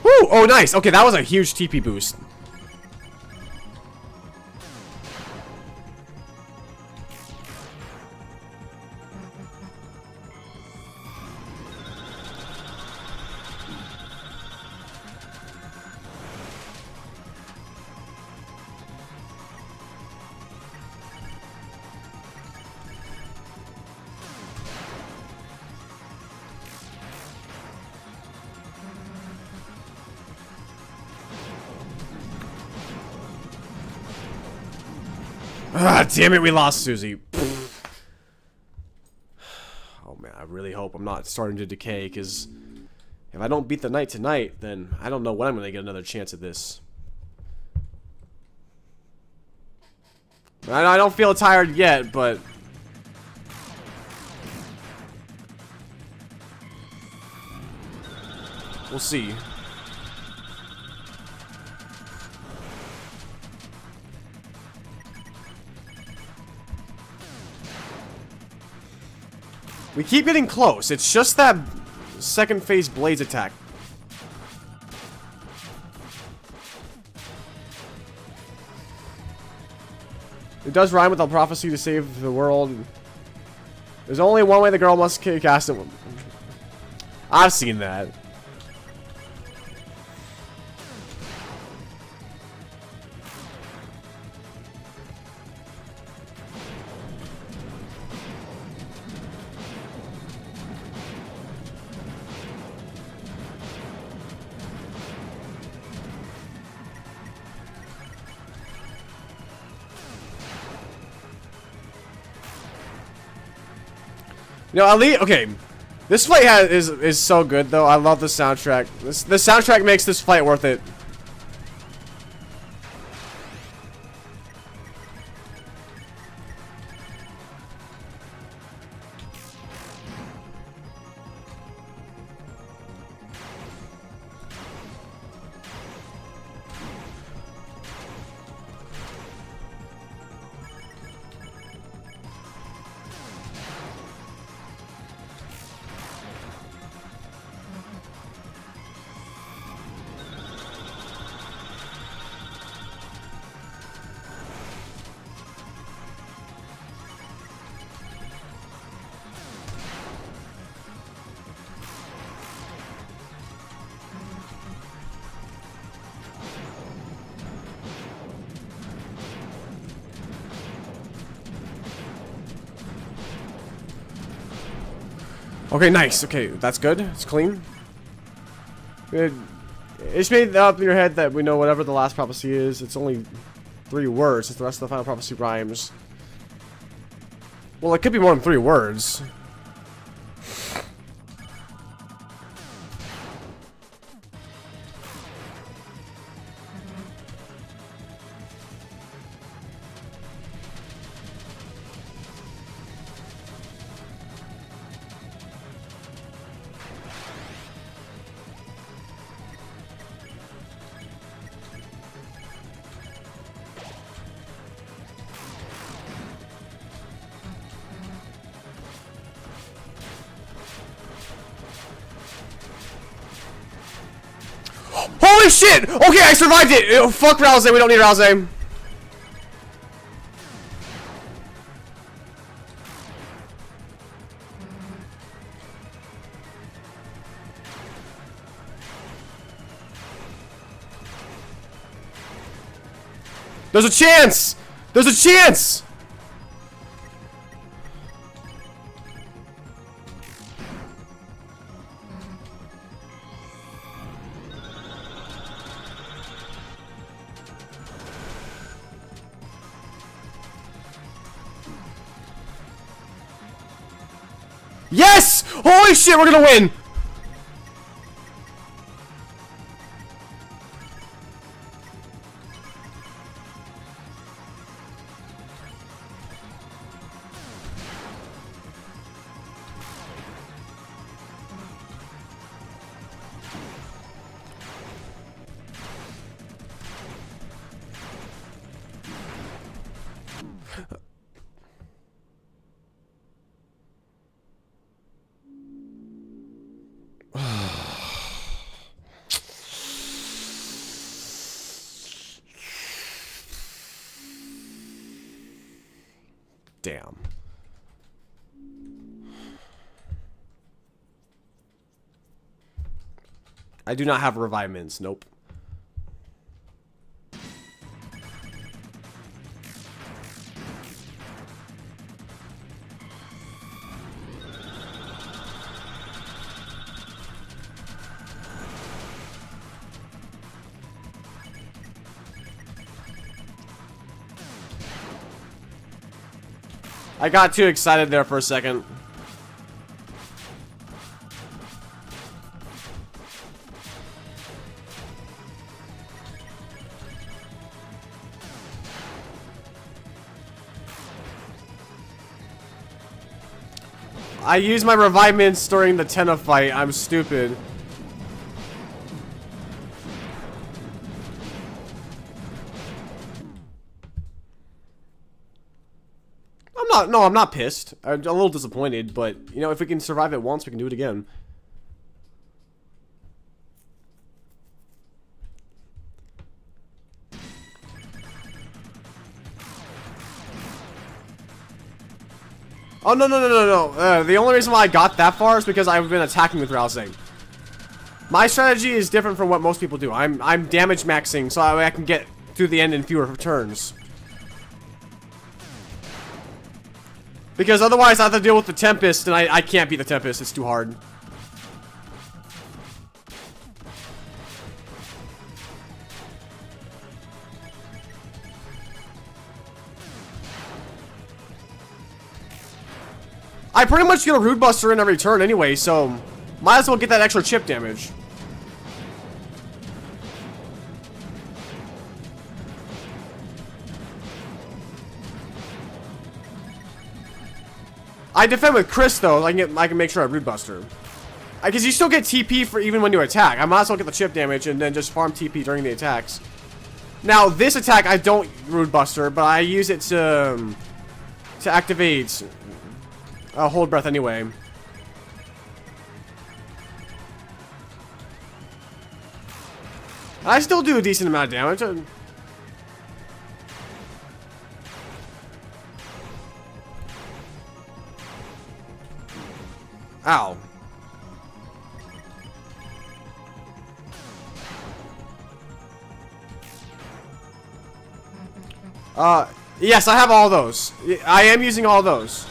[SPEAKER 1] Woo! Oh, nice. Okay, that was a huge TP boost. Ah, damn it, we lost Susie. Oh man, I really hope I'm not starting to decay, because if I don't beat the Knight tonight, then I don't know when I'm going to get another chance at this. I don't feel tired yet, but... we'll see. We keep getting close. It's just that second phase Blades attack. does rhyme with a prophecy to save the world. There's only one way the girl must cast it. I've seen that. You know, at least, okay, this fight is so good though. I love the soundtrack. The soundtrack makes this fight worth it. Okay, nice. Okay, that's good. It's clean. Good. It's made up in your head that we know whatever the last prophecy is, it's only 3 words. It's the rest of the final prophecy rhymes. Well, it could be more than 3 words. Holy shit! Okay, I survived it! Ew, fuck Rouse, we don't need Rouse. There's a chance! There's a chance! Yes! Holy shit, we're gonna win! Damn. I do not have revivements. Nope. I got too excited there for a second. I used my revivements during the Tenna fight. I'm stupid. No, I'm not pissed. I'm a little disappointed, but, you know, if we can survive it once, we can do it again. Oh, no, no, no, no, no. The only reason why I got that far is because I've been attacking with rousing. My strategy is different from what most people do. I'm damage maxing so I can get through the end in fewer turns. Because otherwise I have to deal with the Tempest, and I can't beat the Tempest. It's too hard. I pretty much get a Rude Buster in every turn anyway, so might as well get that extra chip damage. I defend with Chris though. I can make sure I Rude Buster. Because you still get TP for even when you attack. I might as well get the chip damage and then just farm TP during the attacks. Now this attack I don't Rude Buster, but I use it to activate Hold Breath anyway. I still do a decent amount of damage. Ow. Yes, I have all those. I am using all those.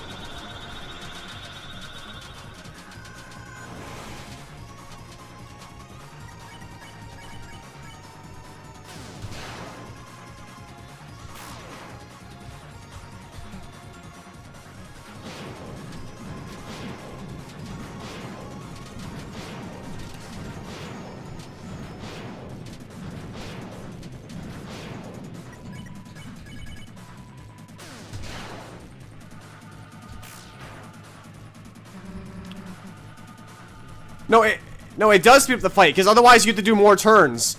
[SPEAKER 1] No, it does speed up the fight, because otherwise you have to do more turns.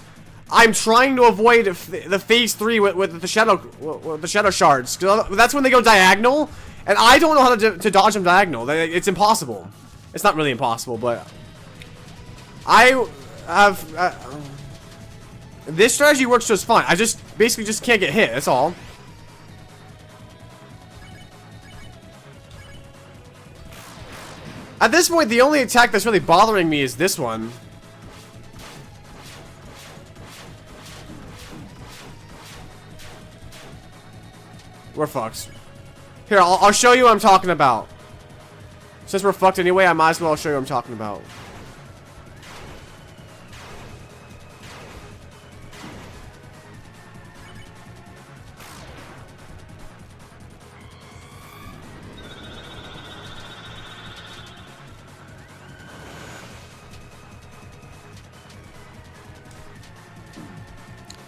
[SPEAKER 1] I'm trying to avoid the phase 3 with the shadow shards. That's when they go diagonal, and I don't know how to dodge them diagonal. It's impossible. It's not really impossible, but I have this strategy works just fine. I basically just can't get hit. That's all. At this point, the only attack that's really bothering me is this one. We're fucked. Here, I'll show you what I'm talking about. Since we're fucked anyway, I might as well show you what I'm talking about.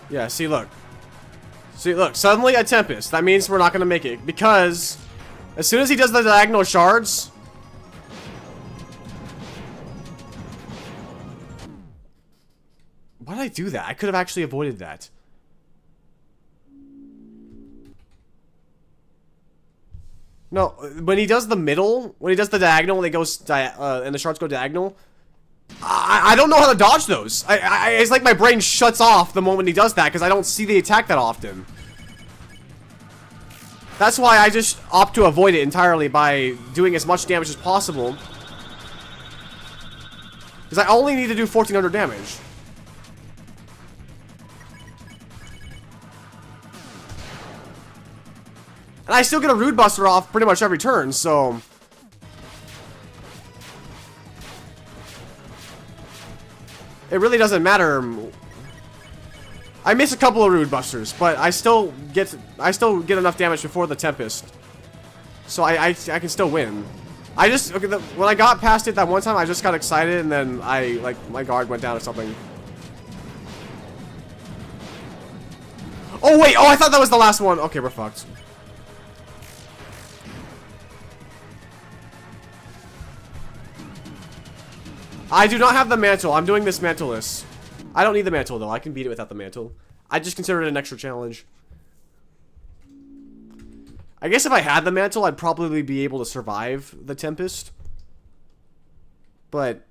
[SPEAKER 1] Yeah, see, look. See, look. Suddenly a Tempest. That means we're not going to make it. Because as soon as he does the diagonal shards... Why did I do that? I could have actually avoided that. No, when he does the middle, when he does the diagonal, when it goes and the shards go diagonal... I don't know how to dodge those. It's like my brain shuts off the moment he does that because I don't see the attack that often. That's why I just opt to avoid it entirely by doing as much damage as possible. Because I only need to do 1400 damage. And I still get a Rude Buster off pretty much every turn, so... It really doesn't matter. I miss a couple of Rude Busters, but I still get enough damage before the Tempest. So I can still win. When I got past it that one time, I just got excited and then my guard went down or something. Oh wait, I thought that was the last one. Okay, we're fucked. I do not have the mantle. I'm doing this mantle-less. I don't need the mantle, though. I can beat it without the mantle. I just consider it an extra challenge. I guess if I had the mantle, I'd probably be able to survive the Tempest. But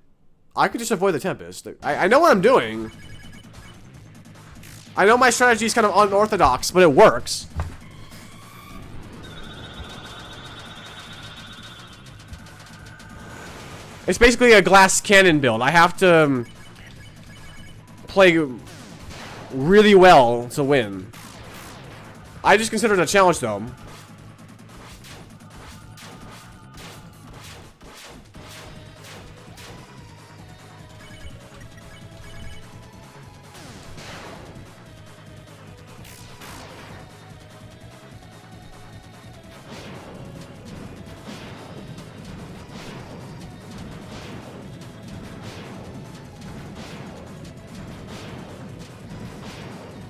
[SPEAKER 1] I could just avoid the Tempest. I know what I'm doing. I know my strategy is kind of unorthodox, but it works. It's basically a glass cannon build. I have to play really well to win. I just consider it a challenge, though.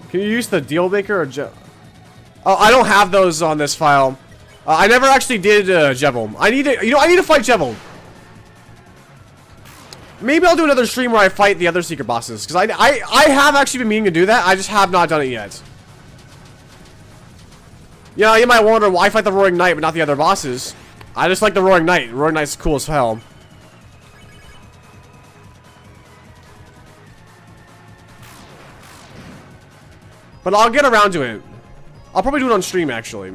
[SPEAKER 1] Can you use the deal maker or oh, I don't have those on this file. I never actually did Jevil. I need to, I need to fight Jevil. Maybe I'll do another stream where I fight the other secret bosses, because I have actually been meaning to do that. I just have not done it yet. Yeah, you might wonder why I fight the Roaring Knight but not the other bosses. I just like the Roaring Knight. Roaring Knight's cool as hell. But I'll get around to it. I'll probably do it on stream, actually.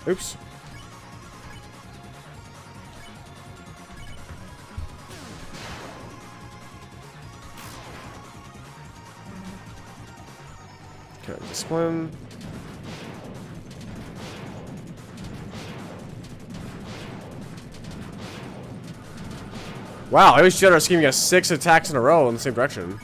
[SPEAKER 1] Oops. Okay, this one. Wow, I was generous giving us 6 attacks in a row in the same direction.